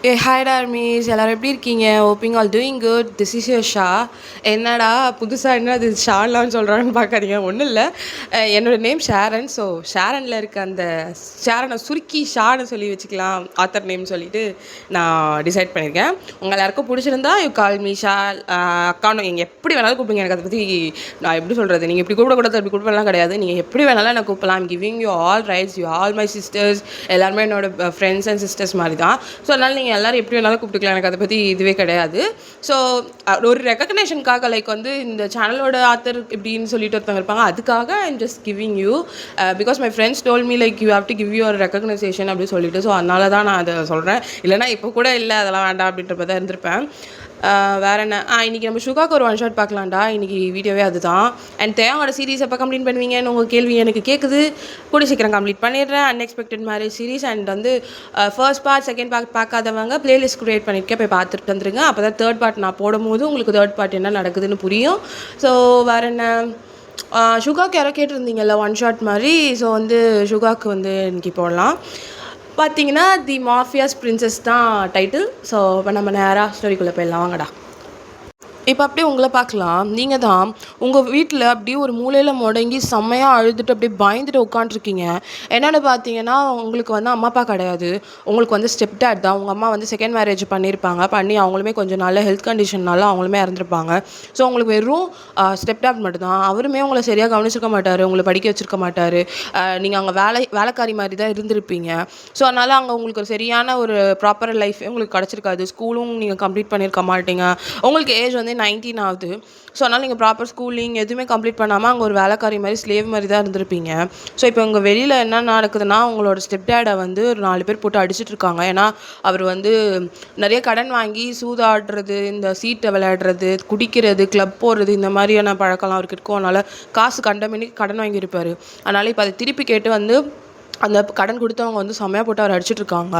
ஏ hi டார்மீஸ் எல்லாரும் எப்படி இருக்கீங்க? Hoping all doing good. This is your Shah. என்னடா புதுசாக என்ன அது ஷாலான்னு சொல்கிறான்னு பார்க்காதீங்க, ஒன்றும் இல்லை. என்னோடய நேம் ஷேரன். ஸோ ஷேரனில் இருக்க அந்த ஷேரனை சுருக்கி ஷான்னு சொல்லி வச்சுக்கலாம், ஆத்தர் நேம் சொல்லிட்டு நான் டிசைட் பண்ணியிருக்கேன். உங்கள் எல்லாருக்கும் பிடிச்சிருந்தா யூ கால் மீ ஷா. அக்கானு நீங்கள் எப்படி வேணாலும் கூப்பிடுங்க. எனக்கு அதை பற்றி நான் எப்படி சொல்கிறது, நீங்கள் இப்படி கூப்பிடக்கூடாது அப்படி கூப்பிடலாம் கிடையாது. நீங்கள் எப்படி வேணாலும் எனக்கு கூப்பிடலாம். I'm giving you all rights, you all my sisters. எல்லாருமே என்னோட ஃப்ரெண்ட்ஸ் அண்ட் சிஸ்டர்ஸ் மாதிரி தான். ஸோ அதனால் நீங்கள் எல்லோரும் எப்படி வேணாலும் கூப்பிட்டுக்கலாம், எனக்கு அதை பற்றி இதுவே கிடையாது. ஸோ ஒரு ரெக்கக்னேஷனுக்காக லைக் வந்து இந்த சேனலோட ஆத்தர் இப்படின்னு சொல்லிட்டு ஒருத்தவங்க இருப்பாங்க, அதுக்காக I'm just giving you because my friends told me like you have to give your recognisation அப்படின்னு சொல்லிட்டு. ஸோ அதனால தான் நான் அதை சொல்கிறேன். இல்லைனா இப்போ கூட இல்லை அதெல்லாம் வேண்டாம் அப்படின்ற மாதிரி தான் இருந்திருப்பேன். வேறு என்ன, இன்றைக்கி நம்ம சுகாக்கு ஒரு ஒன் ஷாட் பார்க்கலாம்டா. இன்றைக்கி வீடியோவே அதுதான். அண்ட் தேவாவோட சீரீஸ் எப்போ கம்ப்ளீட் பண்ணுவீங்கன்னு உங்கள் கேள்வி எனக்கு கேட்குது. கூடி சீக்கிரம் கம்ப்ளீட் பண்ணிடுறேன். அன்எக்ஸ்பெக்டட் மேரேஜ் சீரீஸ் அண்ட் வந்து ஃபர்ஸ்ட் பார்ட் செகண்ட் பார்ட் பார்க்காதவங்க பிளேலிஸ்ட் க்ரியேட் பண்ணியிருக்கேன், போய் பார்த்துட்டு வந்துருங்க. அப்போ தான் தேர்ட் பார்ட் நான் போடும்போது உங்களுக்கு தேர்ட் பார்ட் என்ன நடக்குதுன்னு புரியும். ஸோ வேறு என்ன, சுகாக்கு யாரோ கேட்டிருந்தீங்கல்ல ஒன் ஷாட் மாதிரி. ஸோ வந்து சுகாக்கு வந்து இன்றைக்கி போடலாம். பார்த்தீங்கன்னா தி மாஃபியாஸ் பிரின்சஸ் தான் டைட்டில். ஸோ இப்போ நம்ம நேராக ஸ்டோரிக்குள்ளே போயிடலாம், வாங்கடா. இப்போ அப்படியே உங்களை பார்க்கலாம். நீங்கள் தான் உங்கள் வீட்டில் அப்படியே ஒரு மூலையில் முடங்கி செம்மையாக அழுதுட்டு அப்படியே பயந்துட்டு உட்காண்ட்ருக்கீங்க. என்னென்னு பார்த்தீங்கன்னா உங்களுக்கு வந்து அம்மா அப்பா கிடையாது, உங்களுக்கு வந்து ஸ்டெப் டேட் தான். உங்கள் அம்மா வந்து செகண்ட் மேரேஜ் பண்ணியிருப்பாங்க, பண்ணி அவங்களுமே கொஞ்சம் நல்ல ஹெல்த் கண்டிஷன்னால அவங்களுமே இறந்துருப்பாங்க. ஸோ உங்களுக்கு வெறும் ஸ்டெப் டேட் மட்டும்தான். அவருமே உங்களை சரியாக கவனிச்சிருக்க மாட்டார், உங்களை படிக்க வச்சுருக்க மாட்டார். நீங்கள் அங்கே வேலைக்காரி மாதிரி தான் இருந்திருப்பீங்க. ஸோ அதனால் அங்கே உங்களுக்கு ஒரு சரியான ஒரு ப்ராப்பர் லைஃப் உங்களுக்கு கிடச்சிருக்காது. ஸ்கூலும் நீங்கள் கம்ப்ளீட் பண்ணியிருக்க மாட்டீங்க. உங்களுக்கு ஏஜ் வந்து 19 ஆகுது. ஸோ அதனால் நீங்கள் ப்ராப்பர் ஸ்கூலிங் எதுவுமே கம்ப்ளீட் பண்ணாமல் அங்கே ஒரு வேலைக்காரி மாதிரி ஸ்லேவ் மாதிரி தான் இருந்திருப்பீங்க. ஸோ இப்போ உங்கள் வெளியில் என்ன நடக்குதுன்னா, உங்களோட ஸ்டெப் டேடை வந்து ஒரு 4 பேர் போட்டு அடிச்சுட்டு இருக்காங்க. ஏன்னா அவர் வந்து நிறைய கடன் வாங்கி சூதாடுறது, இந்த சீட்டை விளையாடுறது, குடிக்கிறது, கிளப் போடுறது, இந்த மாதிரியான பழக்கம்லாம் அவருக்கு இருக்கும். அதனால் காசு கண்டமேனிக்கு கடன் வாங்கியிருப்பார். அதனால் இப்போ அதை திருப்பி கேட்டு வந்து அந்த கடன் கொடுத்தவங்க வந்து செம்மையாக போட்டு அவர் அடிச்சிட்ருக்காங்க.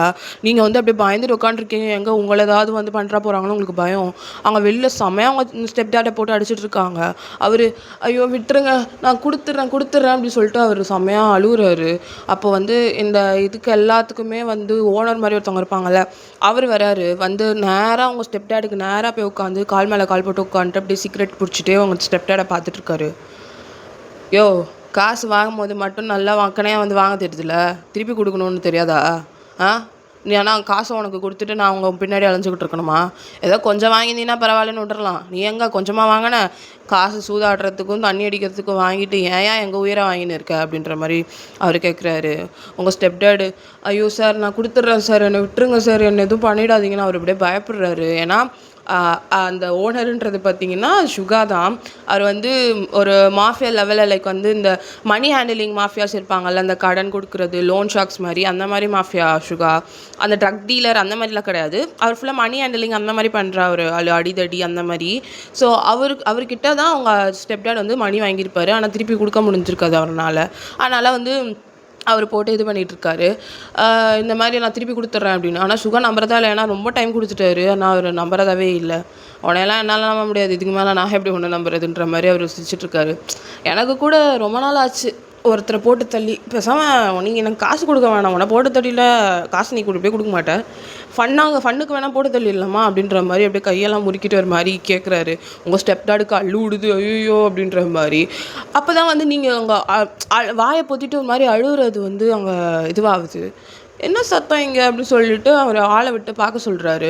நீங்கள் வந்து அப்படியே பயந்துட்டு உட்காந்துருக்கீங்க, எங்கே உங்களை ஏதாவது வந்து பண்ணுறா போகிறாங்கன்னு உங்களுக்கு பயம். அங்கே வெளில செம்மையாக அவங்க ஸ்டெப் டேட்டை போட்டு அடிச்சிட்ருக்காங்க. அவர் ஐயோ விட்டுருங்க, நான் கொடுத்துட்றேன் அப்படி சொல்லிட்டு அவர் செம்மையாக அழுகுறாரு. அப்போ வந்து இந்த இதுக்கு எல்லாத்துக்குமே வந்து ஓனர் மாதிரி ஒருத்தவங்க இருப்பாங்கள்ல, அவர் வராரு. வந்து நேராக அவங்க ஸ்டெப் டேடுக்கு நேராக போய் உட்காந்து கால் மேலே கால் போட்டு உட்காந்துட்டு அப்படியே சிகரெட் பிடிச்சிட்டே அவங்க ஸ்டெப் டேடை பார்த்துட்ருக்காரு. யோ, காசு வாங்கும்போது மட்டும் நல்லா வாங்கினையாக வந்து வாங்க தெரியுதுல்ல, திருப்பி கொடுக்கணுன்னு தெரியாதா? நீ ஆனால் காசை உனக்கு கொடுத்துட்டு நான் அவங்க பின்னாடி அலைஞ்சிக்கிட்டு இருக்கணுமா? ஏதோ கொஞ்சம் வாங்கினீங்கன்னா பரவாயில்லன்னு விட்டுறலாம். நீ எங்கே கொஞ்சமாக வாங்கின காசு சூதாடுறதுக்கும் தண்ணி அடிக்கிறதுக்கும் வாங்கிட்டு ஏன் எங்கள் உயிரை வாங்கின்னு இருக்க அப்படின்ற மாதிரி அவர் கேட்குறாரு. உங்கள் ஸ்டெப் டேடு ஐயோ சார் நான் கொடுத்துட்றேன் சார், என்னை விட்டுருங்க சார், என்னை எதுவும் பண்ணிடாதீங்கன்னு அவர் இப்படியே பயப்படுறாரு. ஏன்னா அந்த ஓனருன்றது பார்த்திங்கன்னா சுகா தான். அவர் வந்து ஒரு மாஃபியா லெவலில் லைக் வந்து இந்த மணி ஹேண்டிலிங் மாஃபியாஸ் இருப்பாங்கள்ல, அந்த கடன் கொடுக்குறது, லோன் ஷாக்ஸ் மாதிரி, அந்த மாதிரி மாஃபியா சுகா. அந்த ட்ரக் டீலர் அந்த மாதிரிலாம் கிடையாது. அவர் ஃபுல்லாக மணி ஹேண்டிலிங் அந்த மாதிரி பண்ணுற ஒரு அடிதடி அந்த மாதிரி. ஸோ அவர்கிட்ட தான் அவங்க ஸ்டெப் டேட் வந்து மணி வாங்கியிருப்பார். ஆனால் திருப்பி கொடுக்க முடிஞ்சிருக்காது அவரால். அதனால் வந்து அவர் போட்டு இது பண்ணிகிட்ருக்காரு, இந்த மாதிரி நான் திருப்பி கொடுத்துட்றேன் அப்படின்னு. ஆனால் சுகா நம்புறதா இல்லை, ஏன்னா ரொம்ப டைம் கொடுத்துட்டாரு. ஆனால் அவர் நம்புறதாவே இல்லை. உனையெல்லாம் என்னால் நம்ப முடியாது, இதுக்கு மேலே நான் எப்படி ஒன்று நம்புறதுன்ற மாதிரி அவர் சிரிச்சிட்ருக்காரு. எனக்கு கூட ரொம்ப நாள் ஆச்சு ஒருத்தரை போட்டு தள்ளி. பேசாமல் நீங்கள் எனக்கு காசு கொடுக்க வேணாம், உன்னை போட்டு தள்ளியில் காசு நீ கொடுக்க மாட்டேன், ஃபன்னுக்கு வேணால் போட்டு தள்ளிடலாமா அப்படின்ற மாதிரி அப்படியே கையெல்லாம் முறுக்கிட்டு ஒரு மாதிரி கேட்குறாரு. உங்கள் ஸ்டெப் டாடுக்கு அழுவுடுது ஐயோ அப்படின்ற மாதிரி. அப்போ தான் வந்து நீங்கள் அங்கே வாயை பொத்திட்டு ஒரு மாதிரி அழுகுறது வந்து அங்கே இதுவாகுது. என்ன சத்தம் இங்கே அப்படின்னு சொல்லிட்டு அவர் ஆளை விட்டு பார்க்க சொல்கிறாரு.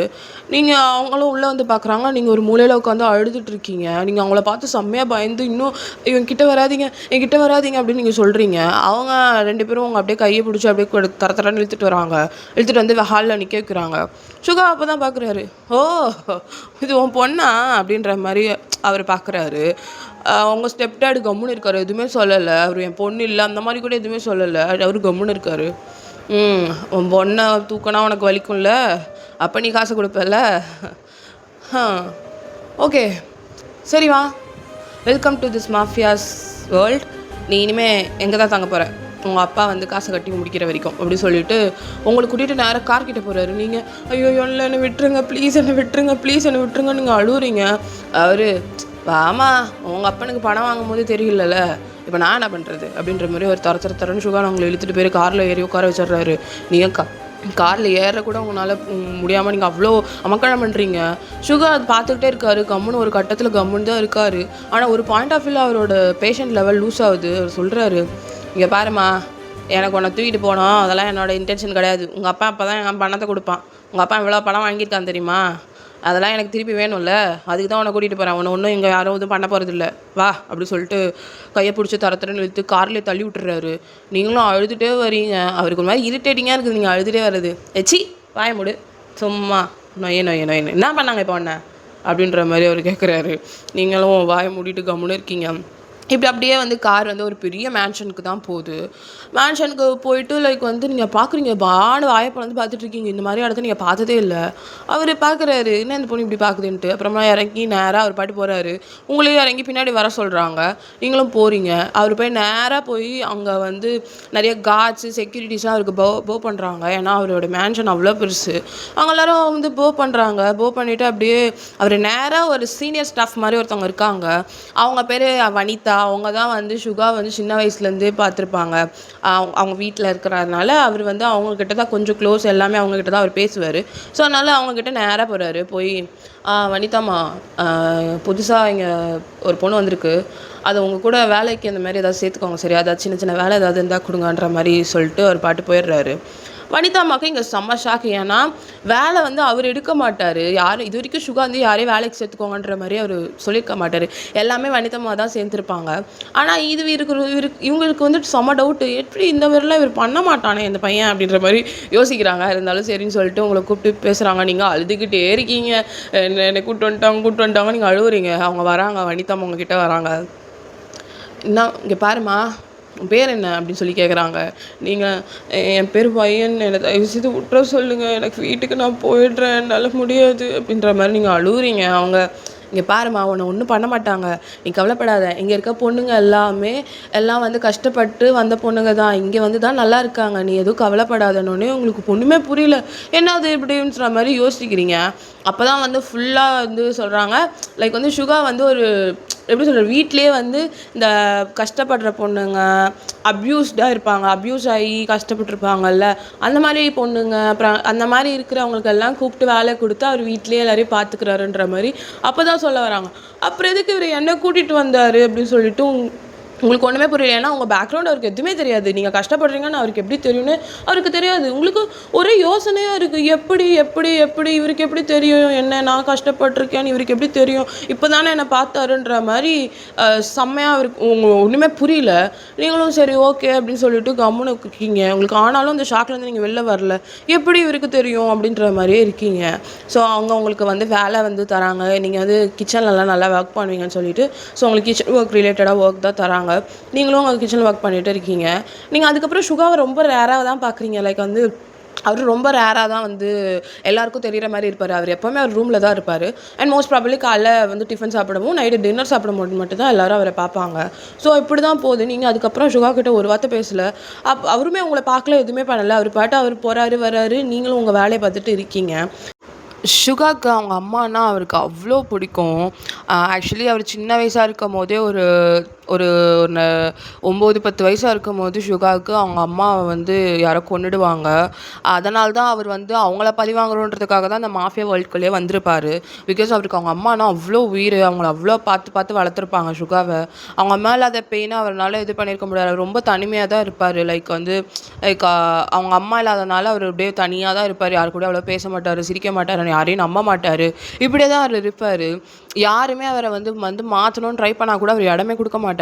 நீங்கள் அவங்களும் உள்ளே வந்து பார்க்குறாங்க. நீங்கள் ஒரு மூலையில் உட்காந்து அழுதுட்ருக்கீங்க. நீங்கள் அவங்கள பார்த்து செம்மையாக பயந்து இன்னும் என்கிட்ட வராதிங்க அப்படின்னு நீங்கள் சொல்கிறீங்க. அவங்க 2 பேரும் அவங்க அப்படியே கையை பிடிச்சி அப்படியே தரன்னு இழுத்துட்டு வராங்க. இழுத்துட்டு வந்து ஹாலில் நிற்க வைக்கிறாங்க. சுகா அப்போ தான் பார்க்குறாரு, ஓ இது உன் பொண்ணா அப்படின்ற மாதிரி அவர் பார்க்குறாரு. அவங்க ஸ்டெப் டேடு கம்முன்னு இருக்காரு, எதுவுமே சொல்லலை. அவர் என் பொண்ணு இல்லை அந்த மாதிரி கூட எதுவுமே சொல்லலை. அவர் கம்முன்னு இருக்காரு. உன் பொண்ணை தூக்கினா உனக்கு வலிக்கும்ல, அப்போ நீ காசு கொடுப்பல. ஓகே சரி வா, welcome to this mafias world. நீ இனிமேல் எங்கே தான் தங்க போகிற, உங்கள் அப்பா வந்து காசை கட்டி முடிக்கிற வரைக்கும் அப்படி சொல்லிட்டு உங்களை கூட்டிகிட்டு நேராக கார்கிட்ட போகிறாரு. நீங்கள் ஐயோ இல்லை என்னை விட்டுருங்க ப்ளீஸ், என்னை விட்டுருங்க நீங்கள் அழுகுறீங்க. அவர் வாமா, உங்கள் அப்பனுக்கு பணம் வாங்கும் போது தெரியலல்ல, இப்போ நான் என்ன பண்ணுறது அப்படின்ற மாதிரி ஒரு தரன்னு சுகா அவங்களை இழுத்துட்டு போய் காரில் ஏறி உட்கார வச்சிடுறாரு. நீங்கள் காரில் ஏற கூட உங்களால் முடியாமல் நீங்கள் அவ்வளோ அமக்கலம் பண்ணுறீங்க. சுகா அது பார்த்துக்கிட்டே இருக்காரு. கம்முன்னு ஒரு கட்டத்தில் கம்முன்னு தான் இருக்காரு. ஆனால் ஒரு பாயிண்ட் ஆஃப் வியூவில் அவரோட பேஷண்ட் லெவல் லூஸ் ஆகுது. அவர் சொல்கிறாரு, இங்கே பாரும்மா, எனக்கு உன்னை தூக்கிட்டு போனோம், அதெல்லாம் என்னோட இன்டென்ஷன் கிடையாது. உங்கள் அப்பா அப்போ தான் என் பணத்தை கொடுப்பான். உங்கள் அப்பா இவ்வளோ பணம் வாங்கியிருக்கான் தெரியுமா? அதெல்லாம் எனக்கு திருப்பி வேணும்ல, அதுக்கு தான் உன்னை கூட்டிகிட்டு போகிறேன். உன்னை ஒன்றும் இங்கே யாரும் எதுவும் பண்ண போகிறதில்ல, வா அப்படி சொல்லிட்டு கையை பிடிச்சி தரத்துறன்னு இழுத்து கார்லேயே தள்ளி விட்டுறாரு. நீங்களும் அழுதுகிட்டே வரீங்க. அவருக்கு ஒரு மாதிரி இரிட்டேட்டிங்காக இருக்குது நீங்கள் அழுதுகிட்டே வர்றது. எச்சி வாய மூடு, சும்மா நொய்ய நொய்ய நொய்யன்னு என்ன பண்ணாங்க இப்போ உன்னை அப்படின்ற மாதிரி அவர் கேட்குறாரு. நீங்களும் வாயை மூடிட்டு கம்முன்னு இருக்கீங்க. இப்படி அப்படியே வந்து கார் வந்து ஒரு பெரிய மேன்ஷனுக்கு தான் போகுது. மேன்ஷனுக்கு போயிட்டு லைக் வந்து நீங்கள் பார்க்குறீங்க, வாயப்பழம் வந்து பார்த்துட்ருக்கீங்க. இந்த மாதிரி இடத்த நீங்கள் பார்த்ததே இல்லை. அவர் பார்க்குறாரு, என்ன இந்த பொண்ணு இப்படி பார்க்குதுன்ட்டு. அப்புறமா இறங்கி நேராக அவர் பாட்டு போகிறாரு. உங்களையும் இறங்கி பின்னாடி வர சொல்கிறாங்க. நீங்களும் போகிறீங்க. அவர் போய் நேராக போய் அங்கே வந்து நிறைய கார்ட்ஸு செக்யூரிட்டிஸ்லாம் அவருக்கு போ பண்ணுறாங்க. ஏன்னா அவரோட மேன்ஷன் அவ்வளோ பெருசு. அவங்க எல்லாரும் வந்து போ பண்ணுறாங்க. போ பண்ணிவிட்டு அப்படியே அவர் நேராக ஒரு சீனியர் ஸ்டாஃப் மாதிரி ஒருத்தவங்க இருக்காங்க. அவங்க பேர் வனிதா. அவங்க தான் வந்து சுகா வந்து சின்ன வயசுலேருந்தே பார்த்துருப்பாங்க. அவங்க வீட்டில் இருக்கிறதுனால அவர் வந்து அவங்கக்கிட்ட தான் கொஞ்சம் க்ளோஸ். எல்லாமே அவங்கக்கிட்ட தான் அவர் பேசுவார். ஸோ அதனால் அவங்கக்கிட்ட நேராக போகிறாரு. போய் வனிதாம்மா, புதுசாக இங்கே ஒரு பொண்ணு வந்திருக்கு, அது உங்கள் கூட வேலைக்கு அந்த மாதிரி ஏதாவது சேர்த்துக்கோங்க, சரியா? அதாவது சின்ன சின்ன வேலை ஏதாவது இருந்தால் கொடுங்கன்ற மாதிரி சொல்லிட்டு அவர் பாட்டு போயிடுறாரு. வனிதாம்மாவுக்கு இங்கே செம்ம ஷாக்கு. ஏன்னா வேலை வந்து அவர் எடுக்க மாட்டார். யாரும் இது வரைக்கும் சுகா வந்து யாரையும் வேலைக்கு சேர்த்துக்கோங்கன்ற மாதிரி அவர் சொல்லியிருக்க மாட்டார். எல்லாமே வனிதாம்மா தான் சேர்ந்துருப்பாங்க. ஆனால் இவங்களுக்கு வந்துட்டு செம்ம டவுட்டு, எப்படி இந்த மாதிரிலாம் இவர் பண்ண மாட்டானே இந்த பையன் அப்படின்ற மாதிரி யோசிக்கிறாங்க. இருந்தாலும் சரின்னு சொல்லிட்டு உங்களை கூப்பிட்டு பேசுகிறாங்க. நீங்கள் அழுதுகிட்டே இருக்கீங்க, என்னை கூப்பிட்டு வந்துட்டாங்க, நீங்கள் அழுவுறீங்க. அவங்க வராங்க, வனிதாம்மா உங்ககிட்ட வராங்க. என்ன இங்கே பாருமா, உன் பேர் என்ன அப்படின்னு சொல்லி கேட்குறாங்க. நீங்கள் என் பேர் பையன், என்னை தயவுசெய்து விட்டுற சொல்லுங்கள், எனக்கு வீட்டுக்கு நான் போயிடுறேன், என்னால் முடியாது அப்படின்ற மாதிரி நீங்கள் அழுவுறீங்க. அவங்க இங்கே பாருமா, உன்னை ஒன்றும் பண்ண மாட்டாங்க, நீ கவலைப்படாத. இங்கே இருக்க பொண்ணுங்க எல்லாம் வந்து கஷ்டப்பட்டு வந்த பொண்ணுங்க தான், இங்கே வந்து தான் நல்லா இருக்காங்க, நீ எதுவும் கவலைப்படாதன்னொன்னே உங்களுக்கு ஒன்றுமே புரியல. என்ன அது இப்படின்ற மாதிரி யோசிக்கிறீங்க. அப்போ தான் வந்து ஃபுல்லாக வந்து சொல்கிறாங்க, லைக் வந்து சுகா வந்து ஒரு எப்படி சொல்கிறது, வீட்லேயே வந்து இந்த கஷ்டப்படுற பொண்ணுங்க, அப்யூஸ்டாக இருப்பாங்க, அப்யூஸ் ஆகி கஷ்டப்பட்டுருப்பாங்கல்ல, அந்த மாதிரி பொண்ணுங்க, அப்புறம் அந்த மாதிரி இருக்கிறவங்களுக்கெல்லாம் கூப்பிட்டு வேலை கொடுத்து அவர் வீட்லேயே எல்லாரையும் பார்த்துக்கிறாருன்ற மாதிரி அப்போ தான் சொல்ல வராங்க. அப்புறம் எதுக்கு இவர் என்ன கூட்டிகிட்டு வந்தார் அப்படின்னு சொல்லிட்டு உங்களுக்கு ஒன்றுமே புரியல. ஏன்னா உங்கள் பேக்ரவுண்ட் அவருக்கு எதுவுமே தெரியாது. நீங்கள் கஷ்டப்படுறீங்கன்னு அவருக்கு எப்படி தெரியும்னு அவருக்கு தெரியாது. உங்களுக்கு ஒரே யோசனையாக இருக்குது, எப்படி எப்படி எப்படி இவருக்கு எப்படி தெரியும் என்ன நான் கஷ்டப்பட்டிருக்கேன்னு இவருக்கு எப்படி தெரியும், இப்போ தானே என்னை பார்த்தாருன்ற மாதிரி செம்மையாக அவருக்கு ஒன்றுமே புரியல. நீங்களும் சரி ஓகே அப்படின்னு சொல்லிட்டு கம்முன்னு இருக்கீங்க. உங்களுக்கு ஆனாலும் இந்த ஷாக்லேருந்து நீங்கள் வெளில வரல, எப்படி இவருக்கு தெரியும் அப்படின்ற மாதிரியே இருக்கீங்க. ஸோ உங்களுக்கு வந்து வேலை வந்து தராங்க, நீங்கள் வந்து கிச்சன்லலாம் நல்லா ஒர்க் பண்ணுவீங்கன்னு சொல்லிட்டு, ஸோ உங்களுக்கு கிச்சன் ஒர்க் ரிலேட்டடாக ஒர்க் தான் தராங்க. நீங்களும் உங்கள் கிச்சனில் ஒர்க் பண்ணிகிட்டு இருக்கீங்க. நீங்கள் அதுக்கப்புறம் சுகாவை ரொம்ப ரேராக தான் பார்க்குறீங்க. லைக் வந்து அவர் ரொம்ப ரேராக தான் வந்து எல்லாருக்கும் தெரிகிற மாதிரி இருப்பார். அவர் எப்போவுமே அவர் ரூமில் தான் இருப்பார். அண்ட் மோஸ்ட் ப்ராபப்ளி காலைல வந்து டிஃபன் சாப்பிடவும் நைட்டு டின்னர் சாப்பிடும்போது மட்டும் தான் எல்லோரும் அவரை பார்ப்பாங்க. ஸோ இப்படி தான் போகுது. நீங்கள் அதுக்கப்புறம் சுகா கிட்ட ஒரு வார்த்தை பேசலை, அவருமே உங்களை பார்க்கல, எதுவுமே பண்ணலை. அவர் பாட்டு அவர் போகிறாரு வர்றாரு, நீங்களும் உங்கள் வேலையை பார்த்துட்டு இருக்கீங்க. சுகாக்கு அவங்க அம்மானா அவருக்கு அவ்வளோ பிடிக்கும். ஆக்சுவலி அவர் சின்ன வயசாக இருக்கும் போதே ஒரு ஒரு 9-10 வயசாக இருக்கும் போது சுகாவுக்கு அவங்க அம்மாவை வந்து யாரோ கொன்னுடுவாங்க. அதனால தான் அவர் வந்து அவங்கள பழி வாங்குறோன்றதுக்காக தான் அந்த மாஃபியா வேர்ல்டுக்குள்ளேயே வந்திருப்பார். பிகாஸ் அவருக்கு அவங்க அம்மானா அவ்வளோ உயிர், அவங்கள அவ்வளோ பார்த்து பார்த்து வளர்த்துருப்பாங்க சுகாவை. அவங்க அம்மா இல்லாத பெயினை அவரால் இது பண்ணியிருக்க முடியாது. அவர் ரொம்ப தனிமையாக தான் இருப்பார். லைக் அவங்க அம்மா இல்லாதனால அவர் அப்படியே தனியாக தான் இருப்பார். யாரு கூட அவ்வளோ பேச மாட்டார், சிரிக்க மாட்டார், யாரையும் நம்ப மாட்டார். இப்படியே தான் அவர் இருப்பார். யாருமே அவரை வந்து மாற்றணும்னு ட்ரை பண்ணால் கூட அவர் இடமே கொடுக்க மாட்டார்.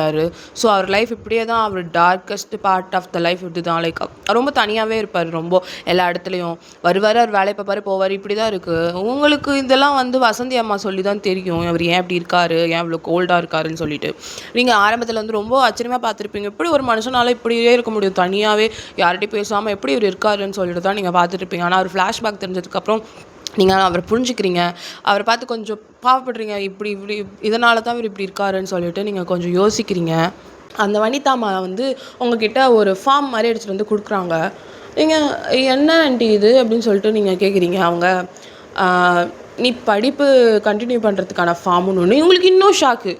ஸோ அவர் லைஃப் இப்படியே தான், அவர் darkest part of the life இப்படி தான். லைக் ரொம்ப தனியாகவே இருப்பார். ரொம்ப எல்லா இடத்துலையும் வருவார், அவர் வேலையை பார்ப்பார், போவார். இப்படி தான் இருக்குது. உங்களுக்கு இதெல்லாம் வந்து வசந்தி அம்மா சொல்லி தான் தெரியும் அவர் ஏன் இப்படி இருக்காரு, ஏன் இவ்வளோ கோல்டாக இருக்காருன்னு சொல்லிட்டு. நீங்கள் ஆரம்பத்தில் வந்து ரொம்ப ஆச்சரியமாக பார்த்துருப்பீங்க, இப்படி ஒரு மனுஷனால இப்படியே இருக்க முடியும், தனியாகவே யார்கிட்டையும் பேசாமல் எப்படி இவர் இருக்காருன்னு சொல்லிட்டு தான் நீங்கள் பார்த்துருப்பீங்க. ஆனால் அவர் ஃப்ளாஷ்பேக் தெரிஞ்சதுக்கப்புறம் நீங்கள் அவரை புரிஞ்சுக்கிறீங்க, அவரை பார்த்து கொஞ்சம் பாவப்படுறீங்க, இப்படி இதனால தான் இவர் இப்படி இருக்காருன்னு சொல்லிட்டு நீங்கள் கொஞ்சம் யோசிக்கிறீங்க. அந்த வனிதாம்மா வந்து உங்ககிட்ட ஒரு ஃபார்ம் மாதிரி எடுத்துகிட்டு வந்து கொடுக்குறாங்க. நீங்கள் என்ன ஆண்டி இது அப்படின்னு சொல்லிட்டு நீங்கள் கேட்குறீங்க. அவங்க நீ படிப்பு கண்டினியூ பண்ணுறதுக்கான ஃபார்முன்னு ஒன்று. உங்களுக்கு இன்னும் ஷாக்கு,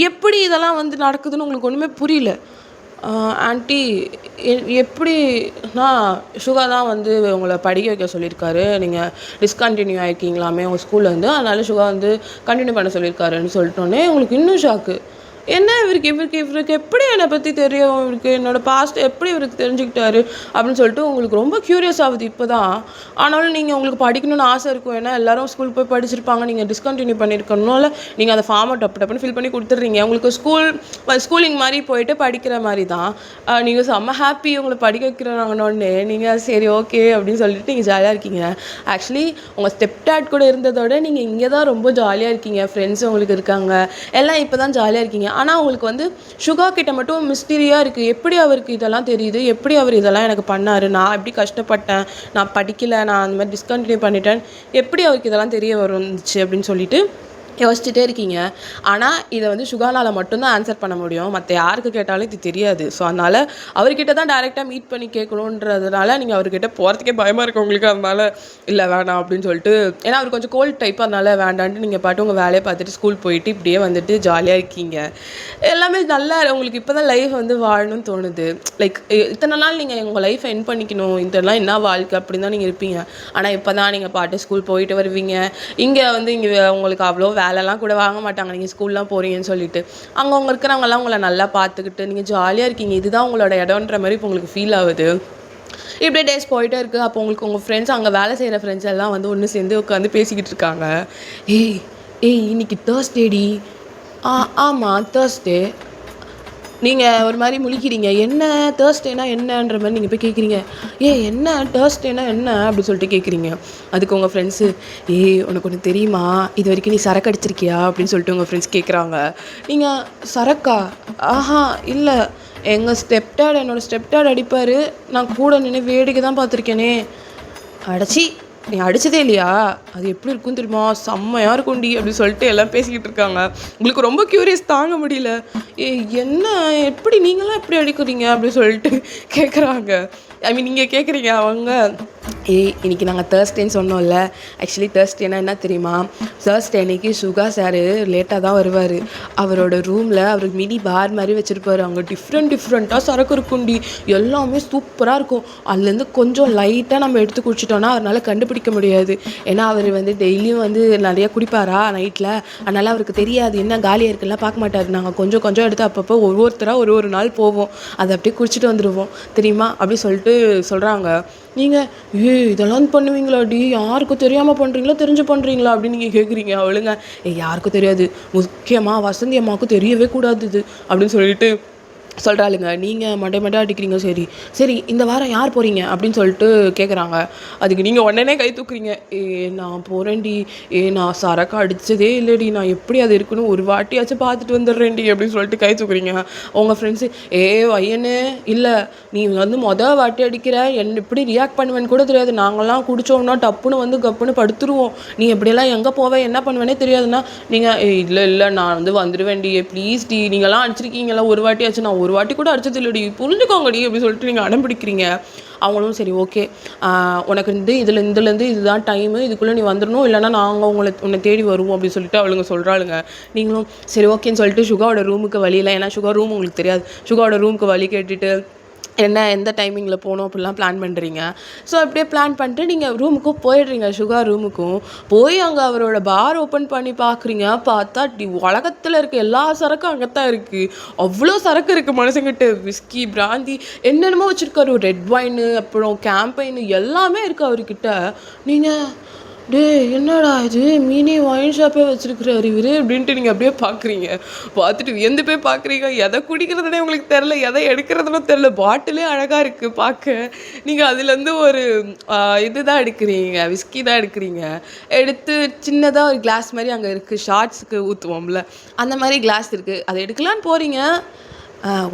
எப்படி இதெல்லாம் வந்து நடக்குதுன்னு உங்களுக்கு ஒன்றுமே புரியல. ஆன்ட்டி எப்படின்னா சுகா தான் வந்து உங்கள படிக்க வைக்க சொல்லியிருக்காரு. நீங்க டிஸ்கன்டின்யூ ஆயிருக்கீங்களாமே உங்க ஸ்கூல்லேருந்து. அதனால சுகா வந்து கன்டின்யூ பண்ண சொல்லியிருக்காருன்னு சொல்லிட்டோனே உங்களுக்கு இன்னும் ஷாக்கு. என்ன இவருக்கு எப்படி என்னை பற்றி தெரியும்? இவருக்கு என்னோட பாஸ்ட் எப்படி இவருக்கு தெரிஞ்சுக்கிட்டாரு? அப்படின்னு சொல்லிட்டு உங்களுக்கு ரொம்ப க்யூரியஸ் ஆகுது இப்போ தான். ஆனாலும் நீங்கள் உங்களுக்கு படிக்கணும்னு ஆசை இருக்கும். ஏன்னா எல்லாரும் ஸ்கூல் போய் படிச்சிருப்பாங்க. நீங்கள் டிஸ்கன்டின்யூ பண்ணியிருக்கணும்ல நீங்கள் அந்த ஃபார்மை டப்பு டப்புன்னு ஃபில் பண்ணி கொடுத்துட்றீங்க. உங்களுக்கு ஸ்கூலிங் மாதிரி போயிட்டு படிக்கிற மாதிரி தான். நீங்கள் செம்ம ஹாப்பி உங்களை படிக்க வைக்கிறாங்கன்னொடனே நீங்கள் சரி ஓகே அப்படின்னு சொல்லிட்டு நீங்கள் ஜாலியாக இருக்கீங்க. ஆக்சுவலி உங்கள் ஸ்டெப் டாட் கூட இருந்ததோட நீங்கள் இங்கே தான் ரொம்ப ஜாலியாக இருக்கீங்க. ஃப்ரெண்ட்ஸ் உங்களுக்கு இருக்காங்க. எல்லாம் இப்போ தான் ஜாலியாக இருக்கீங்க. ஆனால் உங்களுக்கு வந்து சுகா கிட்ட மட்டும் மிஸ்டீரியாக இருக்குது. எப்படி அவருக்கு இதெல்லாம் தெரியுது? எப்படி அவர் இதெல்லாம் எனக்கு பண்ணார்? நான் எப்படி கஷ்டப்பட்டேன்? நான் படிக்கலை, நான் அந்த மாதிரி டிஸ்கன்டினியூ பண்ணிட்டேன், எப்படி அவருக்கு இதெல்லாம் தெரிய வந்துச்சு அப்படின்னு சொல்லிட்டு யோசிச்சுட்டே இருக்கீங்க. ஆனால் இதை வந்து சுகானால் மட்டும்தான் ஆன்சர் பண்ண முடியும். மற்ற யாருக்கு கேட்டாலும் இது தெரியாது. ஸோ அதனால் அவர்கிட்ட தான் டைரெக்டாக மீட் பண்ணி கேட்கணுன்றதுனால நீங்கள் அவர்கிட்ட போகிறதுக்கே பயமாக இருக்கு உங்களுக்கு. அதனால இல்லை வேணாம் அப்படின்னு சொல்லிட்டு, ஏன்னா அவர் கொஞ்சம் கோல்டு டைப், அதனால வேண்டான்ட்டு நீங்கள் பாட்டு உங்கள் வேலையை பார்த்துட்டு ஸ்கூல் போயிட்டு இப்படியே வந்துட்டு ஜாலியாக இருக்கீங்க. எல்லாமே நல்லா உங்களுக்கு இப்போ தான் லைஃப் வந்து வாழணும்னு தோணுது. லைக் இத்தனை நாள் நீங்கள் உங்கள் லைஃப்பை என் பண்ணிக்கணும், இதெல்லாம் என்ன வாழ்க்கை அப்படின்னு தான் நீங்கள் இருப்பீங்க. ஆனால் இப்போ தான் நீங்கள் பாட்டு ஸ்கூல் போயிட்டு வருவீங்க. இங்கே வந்து உங்களுக்கு அவ்வளோ வேலைலாம் கூட வாங்க மாட்டாங்க நீங்கள் ஸ்கூல்லாம் போகிறீங்கன்னு சொல்லிட்டு. அங்கே இருக்கிறவங்கலாம் உங்களை நல்லா பார்த்துக்கிட்டு நீங்கள் ஜாலியாக இருக்கீங்க. இதுதான் உங்களோட இடம்ன்ற மாதிரி இப்போ உங்களுக்கு ஃபீல் ஆகுது. இப்படியே டேஸ் போயிட்டே இருக்குது. அப்போ உங்களுக்கு உங்கள் ஃப்ரெண்ட்ஸ், அங்கே வேலை செய்கிற ஃப்ரெண்ட்ஸ் எல்லாம் வந்து ஒன்று சேர்ந்து உட்காந்து பேசிக்கிட்டு இருக்காங்க. ஏய் ஏய் இன்னைக்கு தேர்ஸ்டேடி. ஆமாம் தேர்ஸ்டே. நீங்கள் ஒரு மாதிரி முழிக்கிறீங்க. என்ன தேர்ஸ்டேனா என்னன்ற மாதிரி நீங்கள் போய் கேட்குறீங்க. என்ன தேர்ஸ்டேனா என்ன அப்படி சொல்லிட்டு கேட்குறீங்க. அதுக்கு உங்கள் ஃப்ரெண்ட்ஸு உனக்கு ஒன்று தெரியுமா, இது வரைக்கும் நீ சரக்கு அடிச்சிருக்கியா அப்படின்னு சொல்லிட்டு உங்கள் ஃப்ரெண்ட்ஸ் கேட்குறாங்க. நீங்கள் சரக்கா? ஆஹா இல்லை, என்னோடய ஸ்டெப்டாட் அடிப்பார், நான் கூட நின்று வேடிக்கை தான் பார்த்துருக்கேனே. அடைச்சி நீ அடித்ததே இல்லையா? அது எப்படி இருக்குன்னு தெரியுமா, செம்மையாக இருக்கும்டி அப்படின்னு சொல்லிட்டு எல்லாம் பேசிக்கிட்டு இருக்காங்க. உங்களுக்கு ரொம்ப க்யூரியஸ் தாங்க முடியல. என்ன எப்படி நீங்களாம் எப்படி அடிக்கிறீங்க அப்படின்னு சொல்லிட்டு கேட்குறாங்க. நீங்கள் கேட்குறீங்க. அவங்க இன்னைக்கு நாங்கள் தேர்ஸ்டேன்னு சொன்னோம்ல, ஆக்சுவலி தேர்ஸ்டேனா என்ன தெரியுமா, தேர்ஸ்டே அன்னைக்கு சுகா சார் லேட்டாக தான் வருவார். அவரோட ரூமில் அவர் மினி பார் மாதிரி வச்சுருப்பார். அங்கே டிஃப்ரெண்ட்டாக சரக்கு இருக்குண்டி, எல்லாமே சூப்பராக இருக்கும். அதுலேருந்து கொஞ்சம் லைட்டாக நம்ம எடுத்து குடிச்சிட்டோன்னா அவரால் கண்டுபிடிக்க முடியாது. ஏன்னா அவர் வந்து டெய்லியும் வந்து நிறையா குடிப்பாரா நைட்டில், அதனால் அவருக்கு தெரியாது என்ன காலியாக இருக்குலாம் பார்க்க மாட்டார். நாங்கள் கொஞ்சம் எடுத்து அப்பப்போ ஒவ்வொருத்தராக ஒரு நாள் போவோம், அதை அப்படியே குடிச்சிட்டு வந்துடுவோம் தெரியுமா அப்படி சொல்லிட்டு சொல்கிறாங்க. நீங்கள் இதெல்லாம் பண்ணுவீங்களாடி, யாருக்கும் தெரியாமல் பண்ணுறீங்களா தெரிஞ்சு பண்ணுறீங்களா அப்படின்னு நீங்கள் கேட்குறீங்க. அவளுங்க யாருக்கும் தெரியாது, முக்கியமாக வசந்தி அம்மாவுக்கும் தெரியவே கூடாது இது அப்படின்னு சொல்லிட்டு சொல்கிறாளுங்க. நீங்கள் மண்டை அடிக்கிறீங்க. சரி இந்த வாரம் யார் போகிறீங்க அப்படின்னு சொல்லிட்டு கேட்குறாங்க. அதுக்கு நீங்கள் உடனே கை தூக்குறீங்க. நான் போகிறேன்டி, நான் சரக்கு அடித்ததே இல்லைடி, நான் எப்படி அது இருக்குன்னு ஒரு வாட்டியாச்சும் பார்த்துட்டு வந்துடுறேன்டி அப்படின்னு சொல்லிட்டு கை தூக்குறீங்க. உங்கள் ஃப்ரெண்ட்ஸு வையனே இல்லை, நீ வந்து வாட்டி அடிக்கிற, எப்படி ரியாக்ட் பண்ணுவேன்னு கூட தெரியாது, நாங்கள்லாம் குடித்தோம்னா டப்புன்னு வந்து கப்புன்னு படுத்துருவோம், நீ எப்படியெல்லாம் எங்கே போவேன் என்ன பண்ணுவேனே தெரியாதுன்னா நீங்கள் இல்லை நான் வந்து வந்துடுவேன்டி, ப்ளீஸ் டி, நீங்கள்லாம் அடிச்சிருக்கீங்களா ஒரு வாட்டியாச்சும், நான் ஒரு வாட்டி கூட அடிச்சது இல்லடி, புரிஞ்சுக்கோங்கடி அப்படின்னு சொல்லிட்டு நீங்கள் அடம் பிடிக்கிறீங்க. அவங்களும் சரி ஓகே, உனக்கு வந்து இதுலேருந்து இதுதான் டைமு, இதுக்குள்ளே நீ வந்துடணும், இல்லைனா நாங்கள் உன்னை தேடி வருவோம் அப்படின்னு சொல்லிட்டு அவளுங்க சொல்கிறாளுங்க. நீங்களும் சரி ஓகேன்னு சொல்லிட்டு சுகாவோட ரூமுக்கு வழியில், ஏன்னா சுகா ரூம் உங்களுக்கு தெரியாது, சுகாவோட ரூமுக்கு வழி கேட்டுட்டு எந்த டைமிங்கில் போகணும் அப்படிலாம் பிளான் பண்ணுறீங்க. ஸோ அப்படியே பிளான் பண்ணிட்டு நீங்கள் ரூமுக்கும் போயிடுறீங்க. சுகா ரூமுக்கும் போய் அங்கே அவரோட பார் ஓப்பன் பண்ணி பார்க்குறீங்க. பார்த்தா உலகத்தில் இருக்க எல்லா சரக்கும் அங்கே தான் இருக்குது. அவ்வளோ சரக்கு இருக்குது மனுஷங்கிட்ட, விஸ்கி பிராந்தி என்னென்னமோ வச்சுருக்காரு, ரெட் வைனு அப்புறம் கேம்பைனு எல்லாமே இருக்குது அவர்கிட்ட. நீங்கள் என்னடா இது மினி ஒயின் ஷாப்பே வச்சுருக்குறாரு இவர் அப்படின்ட்டு நீங்கள் அப்படியே பார்க்குறீங்க. பார்த்துட்டு வியந்து போய் பார்க்குறீங்க. எதை குடிக்கிறதுனே உங்களுக்கு தெரில, எதை எடுக்கிறதுனும் தெரில, பாட்டிலே அழகாக இருக்குது பார்க்க. நீங்கள் அதுலேருந்து ஒரு இதுதான் எடுக்கிறீங்க, விஸ்கி தான் எடுக்கிறீங்க. எடுத்து சின்னதாக ஒரு கிளாஸ் மாதிரி அங்கே இருக்குது, ஷார்ட்ஸுக்கு ஊற்றுவோம்ல அந்த மாதிரி கிளாஸ் இருக்குது, அதை எடுக்கலான்னு போகிறீங்க.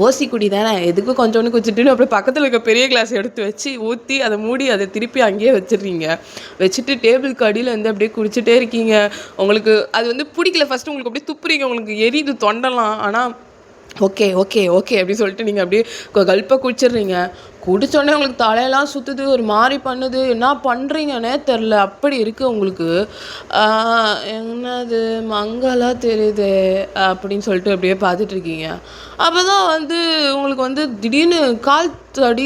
ஓசி குடி தானே, எதுக்கும் கொஞ்சோன்னு குடிச்சிட்டுன்னு அப்படியே பக்கத்தில் இருக்க பெரிய கிளாஸ் எடுத்து வச்சு ஊற்றி அதை மூடி அதை திருப்பி அங்கேயே வச்சிடுறீங்க. வச்சுட்டு டேபிளுக்கு அடியில் வந்து அப்படியே குடிச்சிட்டே இருக்கீங்க. உங்களுக்கு அது வந்து பிடிக்கல, ஃபஸ்ட்டு உங்களுக்கு அப்படியே துப்புறீங்க, உங்களுக்கு எரியுது தொண்டலாம். ஆனால் ஓகே அப்படின்னு சொல்லிட்டு நீங்கள் அப்படியே கல்ப்பாக குடிச்சிடுறீங்க. குடிச்சோடனே உங்களுக்கு தலையெல்லாம் சுற்றுது, ஒரு மாதிரி பண்ணுது, என்ன பண்ணுறீங்கன்னே தெரில, அப்படி இருக்குது உங்களுக்கு. என்னது மங்கலா தெரியுதே அப்படின்னு சொல்லிட்டு அப்படியே பார்த்துட்ருக்கீங்க. அப்போ தான் வந்து உங்களுக்கு வந்து திடீர்னு கால் தடி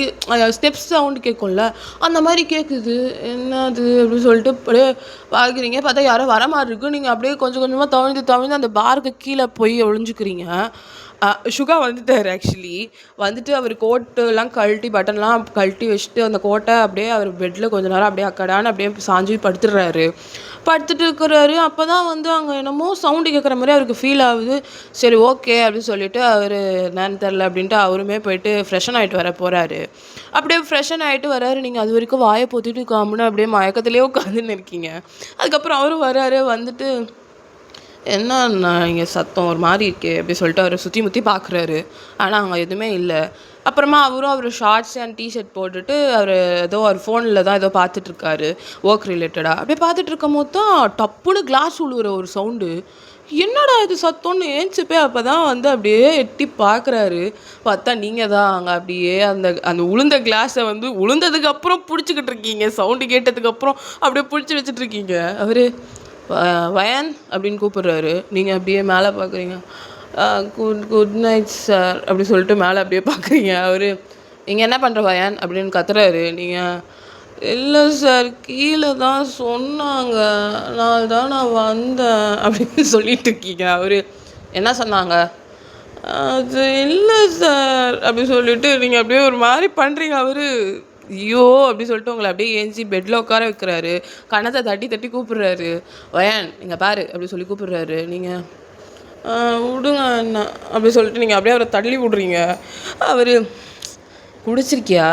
ஸ்டெப்ஸ் சவுண்டு கேட்கும்ல, அந்த மாதிரி கேட்குது. என்னது அப்படின்னு சொல்லிட்டு அப்படியே பார்க்குறீங்க. பார்த்தா யாரோ வர மாதிரி இருக்குது. நீங்கள் அப்படியே கொஞ்சம் கொஞ்சமாக தவிழ்ந்து தவிழ்ந்து அந்த பாருக்கு கீழே போய் ஒளிஞ்சுக்கிறீங்க. சுகா வந்துட்டார் ஆக்சுவலி. வந்துட்டு அவர் கோட்டெல்லாம் கழட்டி பட்டன்லாம் கழட்டி வச்சுட்டு அந்த கோட்டை அப்படியே அவர் பெட்டில் கொஞ்ச நேரம் அப்படியே அக்கடான்னு அப்படியே சாஞ்சு படுத்துடுறாரு. படுத்துட்டு இருக்கிறாரு. அப்போ தான் வந்து அங்கே என்னமோ சவுண்டு கேட்குற மாதிரி அவருக்கு ஃபீல் ஆகுது. சரி ஓகே அப்படின்னு சொல்லிட்டு அவர் என்னன்னு தெரில அப்படின்ட்டு அவருமே போயிட்டு ஃப்ரெஷன் ஆகிட்டு வர போகிறாரு. அப்படியே ஃப்ரெஷன் ஆகிட்டு வராரு. நீங்கள் அது வரைக்கும் வாயை பொத்திட்டு காமுன்னு அப்படியே மயக்கத்துலேயே உட்காந்துன்னு இருக்கீங்க. அதுக்கப்புறம் அவரும் வராரு. வந்துட்டு என்னண்ணா இங்கே சத்தம் ஒரு மாதிரி இருக்கே அப்படி சொல்லிட்டு அவர் சுற்றி முற்றி பார்க்குறாரு. ஆனால் அங்கே எதுவுமே இல்லை. அப்புறமா அவர் ஷார்ட்ஸ் அண்ட் டிஷர்ட் போட்டுட்டு அவர் ஏதோ ஒரு ஃபோனில் தான் ஏதோ பார்த்துட்ருக்காரு ஒர்க் ரிலேட்டடாக. அப்படியே பார்த்துட்டு இருக்கும் போது தான் டப்புன்னு கிளாஸ் உழுவுற ஒரு சவுண்டு. என்னடா இது சத்தம்னு ஏஞ்சிப்பே அப்போ தான் வந்து அப்படியே எட்டி பார்க்குறாரு. பார்த்தா நீங்கள் தான் அங்கே அப்படியே அந்த அந்த உளுந்த கிளாஸை வந்து உளுந்ததுக்கப்புறம் பிடிச்சிக்கிட்டு இருக்கீங்க. சவுண்டு கேட்டதுக்கப்புறம் அப்படியே பிடிச்சி வச்சுட்ருக்கீங்க. அவர் வயன் அப்படின்னு கூப்பிடுறாரு. நீங்கள் அப்படியே மேலே பார்க்குறீங்க. குட் நைட் சார் அப்படி சொல்லிட்டு மேலே அப்படியே பார்க்குறீங்க. அவர் நீங்கள் என்ன பண்ணுற வயன் அப்படின்னு கத்துறாரு. நீங்கள் இல்லை சார் கீழே தான் சொன்னாங்க, நான் வந்தேன் அப்படின்னு சொல்லிட்டு இருக்கீங்க. அவர் என்ன சொன்னாங்க? அது இல்லை சார் அப்படி சொல்லிட்டு நீங்கள் அப்படியே ஒரு மாதிரி பண்ணுறீங்க. அவர் ஐயோ அப்படி சொல்லிட்டு உங்களை அப்படியே ஏஞ்சி பெட்டில் உட்கார வைக்கிறாரு. கணத்தை தட்டி தட்டி கூப்பிடுறாரு. வயன் நீங்கள் பாரு அப்படி சொல்லி கூப்பிடுறாரு. நீங்கள் விடுங்க என்ன அப்படி சொல்லிட்டு நீங்கள் அப்படியே அவரை தள்ளி விட்றீங்க. அவர் குடிச்சிருக்கியா?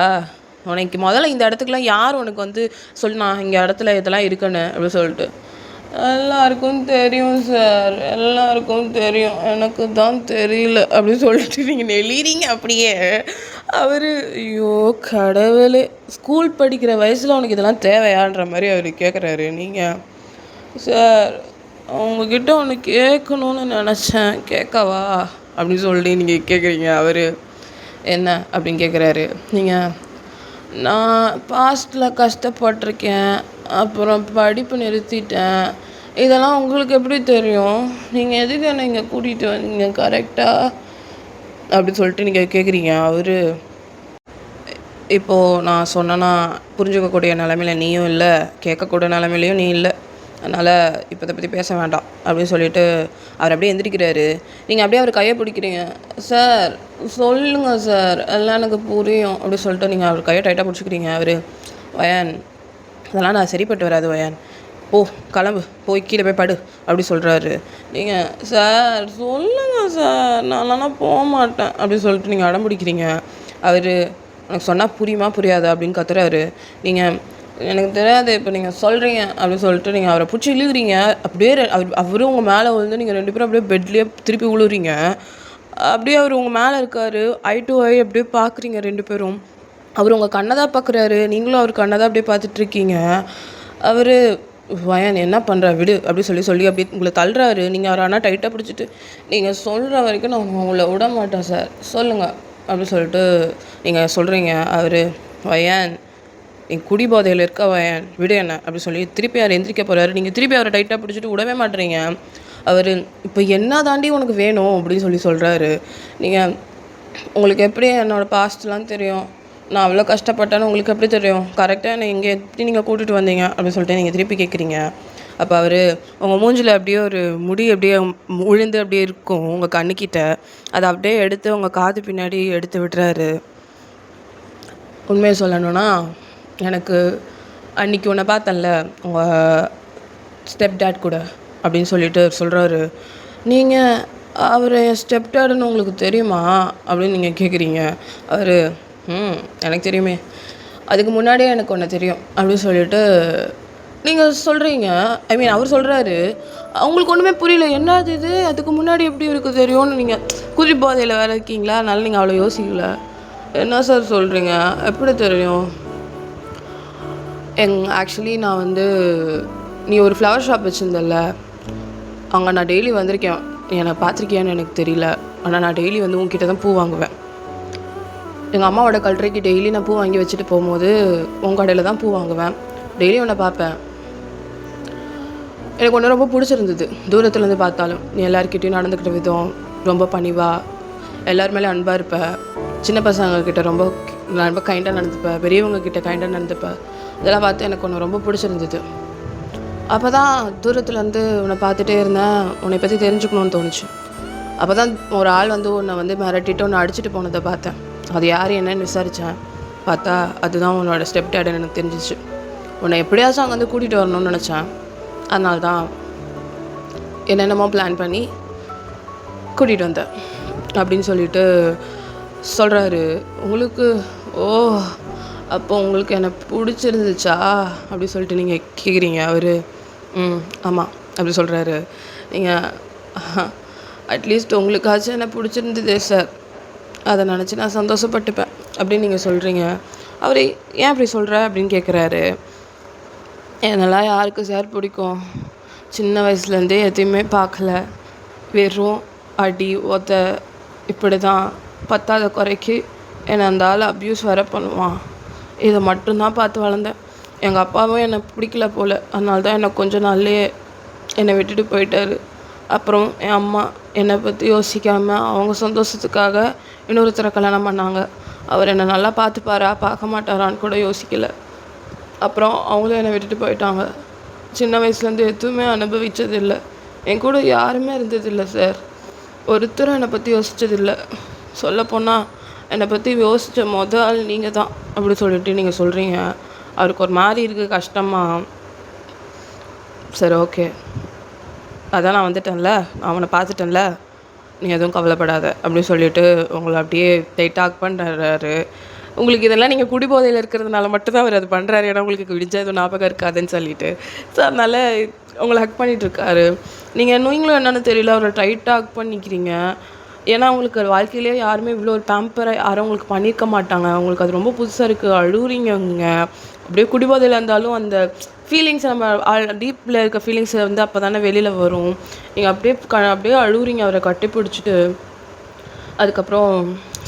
உனக்கு முதல்ல இந்த இடத்துக்குலாம் யார் உனக்கு வந்து சொன்னா இங்கே இடத்துல இதெல்லாம் இருக்குன்னு அப்படி சொல்லிட்டு. எல்லாருக்கும் தெரியும் சார், எல்லாருக்கும் தெரியும், எனக்கு தான் தெரியல அப்படின்னு சொல்லிட்டு நீங்கள் நெளிறீங்க அப்படியே. அவர் ஐயோ கடவுளே, ஸ்கூல் படிக்கிற வயசில் உனக்கு இதெல்லாம் தேவையான்ற மாதிரி அவர் கேட்குறாரு. நீங்கள் சார் அவங்கக்கிட்ட ஒன்று கேட்கணுன்னு நினச்சேன், கேட்கவா அப்படின்னு சொல்லி நீங்கள் கேட்குறீங்க. அவர் என்ன அப்படின்னு கேட்குறாரு. நீங்கள் நான் பாஸ்ட்டில் கஷ்டப்பட்டிருக்கேன், அப்புறம் படிப்பு நிறுத்திட்டேன், இதெல்லாம் உங்களுக்கு எப்படி தெரியும்? நீங்கள் எதுக்கு என்னை இங்கே கூட்டிகிட்டு வந்தீங்க கரெக்டாக அப்படி சொல்லிட்டு நீங்கள் கேட்குறீங்க. அவர் இப்போது நான் சொன்னேன்னா புரிஞ்சுக்கக்கூடிய நிலமையில நீயும் இல்லை, கேட்கக்கூடிய நிலமையிலையும் நீ இல்லை, அதனால் இப்போ இதை பற்றி பேச வேண்டாம் அப்படின்னு சொல்லிட்டு அவர் அப்படியே எந்திரிக்கிறாரு. நீங்கள் அப்படியே அவர் கையை பிடிக்கிறீங்க. சார் சொல்லுங்கள் சார், எல்லாம் எனக்கு புரியும் அப்படி சொல்லிட்டு நீங்கள் அவர் கையை டைட்டாக பிடிச்சிக்கிறீங்க. அவர் வயன் அதெல்லாம் நான் சரிப்பட்டு வராது வயன், ஓ கிளம்பு போய் கீழே போய் படு அப்படி சொல்கிறாரு. நீங்கள் சார் சொல்லுங்கள் சார், நான்லாம் போக மாட்டேன் அப்படி சொல்லிட்டு நீங்கள் அடம் பிடிக்கிறீங்க. அவர் எனக்கு சொன்னால் புரியுமா புரியாது அப்படின்னு கத்துறாரு. நீங்கள் எனக்கு தெரியாது இப்போ நீங்கள் சொல்கிறீங்க அப்படின்னு சொல்லிட்டு நீங்கள் அவரை பிடிச்சி இழுகிறீங்க. அப்படியே அவரும் உங்கள் மேலே விழுந்து நீங்கள் ரெண்டு பேரும் அப்படியே பெட்லேயே திருப்பி விழுறீங்க. அப்படியே அவர் உங்கள் மேலே இருக்கார். ஐ டு ஐ அப்படியே பார்க்குறீங்க ரெண்டு பேரும். அவர் உங்கள் கண்ணை தான் பார்க்குறாரு, நீங்களும் அவர் கண்ணை தான் அப்படியே பார்த்துட்ருக்கீங்க. அவர் வயன் என்ன பண்ணுற விடு அப்படி சொல்லி அப்படி உங்களை தள்ளுறாரு. நீங்கள் அவர் ஆனால் டைட்டாக பிடிச்சிட்டு நீங்கள் சொல்கிற வரைக்கும் நான் உங்களை விட மாட்டேன் சார், சொல்லுங்கள் அப்படி சொல்லிட்டு நீங்கள் சொல்கிறீங்க. அவர் வயன் நீ குடி போதையில் இருக்க வயன் விடு என்ன அப்படி சொல்லி திருப்பி அவர் எந்திரிக்க போகிறாரு. நீங்கள் திருப்பி அவரை டைட்டாக பிடிச்சிட்டு விடவே மாட்டேறீங்க. அவர் இப்போ என்ன தாண்டி உனக்கு வேணும் அப்படின்னு சொல்கிறாரு. நீங்கள் உங்களுக்கு எப்படி என்னோடய பாஸ்ட்லாம் தெரியும், நான் அவ்வளோ கஷ்டப்பட்டேன்னு உங்களுக்கு எப்படி தெரியும், கரெக்டாக என்னை இங்கே எப்படி நீங்கள் கூட்டிகிட்டு வந்தீங்க அப்படின்னு சொல்லிட்டு நீங்கள் திருப்பி கேட்குறீங்க. அப்போ அவர் உங்கள் மூஞ்சில் அப்படியே ஒரு முடி அப்படியே உழுந்து அப்படியே இருக்கும் உங்கள் கண்ணுக்கிட்ட, அதை அப்படியே எடுத்து உங்கள் காது பின்னாடி எடுத்து விட்டுறாரு. உண்மையை சொல்லணுன்னா எனக்கு அன்றைக்கி உன்னை பார்த்தேன்ல உங்கள் ஸ்டெப் டேட் கூட அப்படின்னு சொல்லிட்டு சொல்கிறாரு. நீங்கள் அவர் என் ஸ்டெப் டேடுன்னு உங்களுக்கு தெரியுமா அப்படின்னு நீங்கள் கேட்குறீங்க. அவர் எனக்கு தெரியுமே, அதுக்கு முன்னாடியே எனக்கு ஒன்று தெரியும் அப்படின்னு சொல்லிட்டு நீங்கள் சொல்கிறீங்க. ஐ மீன் அவர் சொல்கிறாரு. அவங்களுக்கு ஒன்றுமே புரியல, என்னது இது அதுக்கு முன்னாடி எப்படி இருக்குது தெரியும்னு. நீங்கள் குதி போதையில் வேறு இருக்கீங்களா, அதனால நீங்கள் அவ்வளோ யோசிக்கல. என்ன சார் சொல்கிறீங்க, எப்படி தெரியும்? ஆக்சுவலி நான் வந்து நீ ஒரு ஃப்ளவர் ஷாப் வச்சுருந்தல, அங்கே நான் டெய்லி வந்திருக்கேன். என்னை பார்த்துருக்கியான்னு எனக்கு தெரியல, ஆனால் நான் டெய்லி வந்து உங்ககிட்ட தான் பூ வாங்குவேன். எங்கள் அம்மாவோட கல்றைக்கு டெய்லி நான் பூ வாங்கி வச்சுட்டு போகும்போது உன் கடையில் தான் பூ வாங்குவேன். டெய்லி உன்னை பார்ப்பேன். எனக்கு ஒன்று ரொம்ப பிடிச்சிருந்தது. தூரத்துலேருந்து பார்த்தாலும் நீ எல்லாருக்கிட்டையும் நடந்துக்கிட்ட விதம் ரொம்ப பணிவாக, எல்லார் மேலே அன்பாக இருப்ப. சின்ன பசங்கக்கிட்ட ரொம்ப கைண்டாக நடந்துப்பேன், பெரியவங்க கிட்ட கைண்டாக நடந்துப்பேன். இதெல்லாம் பார்த்து எனக்கு ஒன்று ரொம்ப பிடிச்சிருந்தது. அப்போ தான் தூரத்துலேருந்து உன்னை பார்த்துட்டே இருந்தேன், உன்னை பற்றி தெரிஞ்சுக்கணுன்னு தோணுச்சு. அப்போ தான் ஒரு ஆள் உன்னை மிரட்டிட்டு உன்னை அடிச்சுட்டு போனதை பார்த்தேன். அது யார் என்னன்னு விசாரித்தேன். பார்த்தா அதுதான் உன்னோட ஸ்டெப் டேடுன்னு எனக்கு தெரிஞ்சிச்சு. உன்னை எப்படியாச்சும் அங்கே கூட்டிகிட்டு வரணும்னு நினச்சேன். அதனால தான் என்னென்னமோ பிளான் பண்ணி கூட்டிகிட்டு வந்தேன் அப்படின்னு சொல்லிட்டு சொல்கிறாரு. உங்களுக்கு அப்போ உங்களுக்கு என்னை பிடிச்சிருந்துச்சா அப்படி சொல்லிட்டு நீங்கள் கேட்குறீங்க. அவர் ஆமாம் அப்படி சொல்கிறாரு. நீங்கள் அட்லீஸ்ட் உங்களுக்காச்சும் என்னை பிடிச்சிருந்ததே சார், அதை நினச்சி நான் சந்தோஷப்பட்டுப்பேன் அப்படின்னு நீங்கள் சொல்கிறீங்க. அவர் ஏன் அப்படி சொல்கிற அப்படின்னு கேட்குறாரு. என்னெல்லாம் யாருக்கு சார் பிடிக்கும்? சின்ன வயசுலேருந்தே எதையுமே பார்க்கல, வெறும் அடி ஒத்த இப்படி தான். பத்தாத குறைக்கு என்னை அந்த ஆள் அப்யூஸ் வேற பண்ணுவான். இதை மட்டும்தான் பார்த்து வளர்ந்தேன். எங்கள் அப்பாவும் என்னை பிடிக்கல போல், அதனால தான் என்னை கொஞ்சம் நாள்லேயே என்னை விட்டுட்டு போயிட்டாரு. அப்புறம் என் அம்மா என்னை பற்றி யோசிக்காமல் அவங்க சந்தோஷத்துக்காக இன்னொருத்தரை கல்யாணம் பண்ணாங்க. அவர் என்னை நல்லா பார்த்துப்பாரா பார்க்க மாட்டாரான்னு கூட யோசிக்கலை. அப்புறம் அவங்களும் என்னை விட்டுட்டு போயிட்டாங்க. சின்ன வயசுலேருந்து எதுவுமே அனுபவித்ததில்லை. என் கூட யாருமே இருந்ததில்லை சார். ஒருத்தரும் என்னை பற்றி யோசித்ததில்லை. சொல்லப்போனால் என்னை பற்றி யோசித்த ஆள் நீங்கள் தான் அப்படி சொல்லிட்டு நீங்கள் சொல்கிறீங்க. அவருக்கு ஒரு மாதிரி இருக்குது, கஷ்டமாக. சரி ஓகே, அதான் நான் வந்துட்டேன்ல, நான் அவனை பார்த்துட்டேன்ல, நீ எதுவும் கவலைப்படாத அப்படின்னு சொல்லிட்டு உங்களை அப்படியே டைட்டாக் பண்ணுறாரு. உங்களுக்கு இதெல்லாம் நீங்கள் குடிபோதையில் இருக்கிறதுனால மட்டும்தான் அவர் அது பண்ணுறாரு. ஏன்னா உங்களுக்கு விடிஞ்சா எதுவும் ஞாபகம் இருக்காதுன்னு சொல்லிட்டு. ஸோ அதனால் உங்களை ஹக் பண்ணிகிட்ருக்காரு. நீங்கள் நீங்களும் என்னென்னு தெரியல, அவரை டைட்டாக ஹக் பண்ணிக்கிறீங்க. ஏன்னா அவங்களுக்கு வாழ்க்கையிலேயே யாருமே இவ்வளோ ஒரு பேம்பரை யாரும் உங்களுக்கு பண்ணியிருக்க மாட்டாங்க. அவங்களுக்கு அது ரொம்ப புதுசாக இருக்குது. அழுகுறீங்க. அப்படியே குடிபோதையில் இருந்தாலும் அந்த ஃபீலிங்ஸ் நம்ம டீப்பில் இருக்க ஃபீலிங்ஸை அப்போ தானே வெளியில் வரும். நீங்கள் அப்படியே அழுகுறீங்க அவரை கட்டி பிடிச்சிட்டு. அதுக்கப்புறம்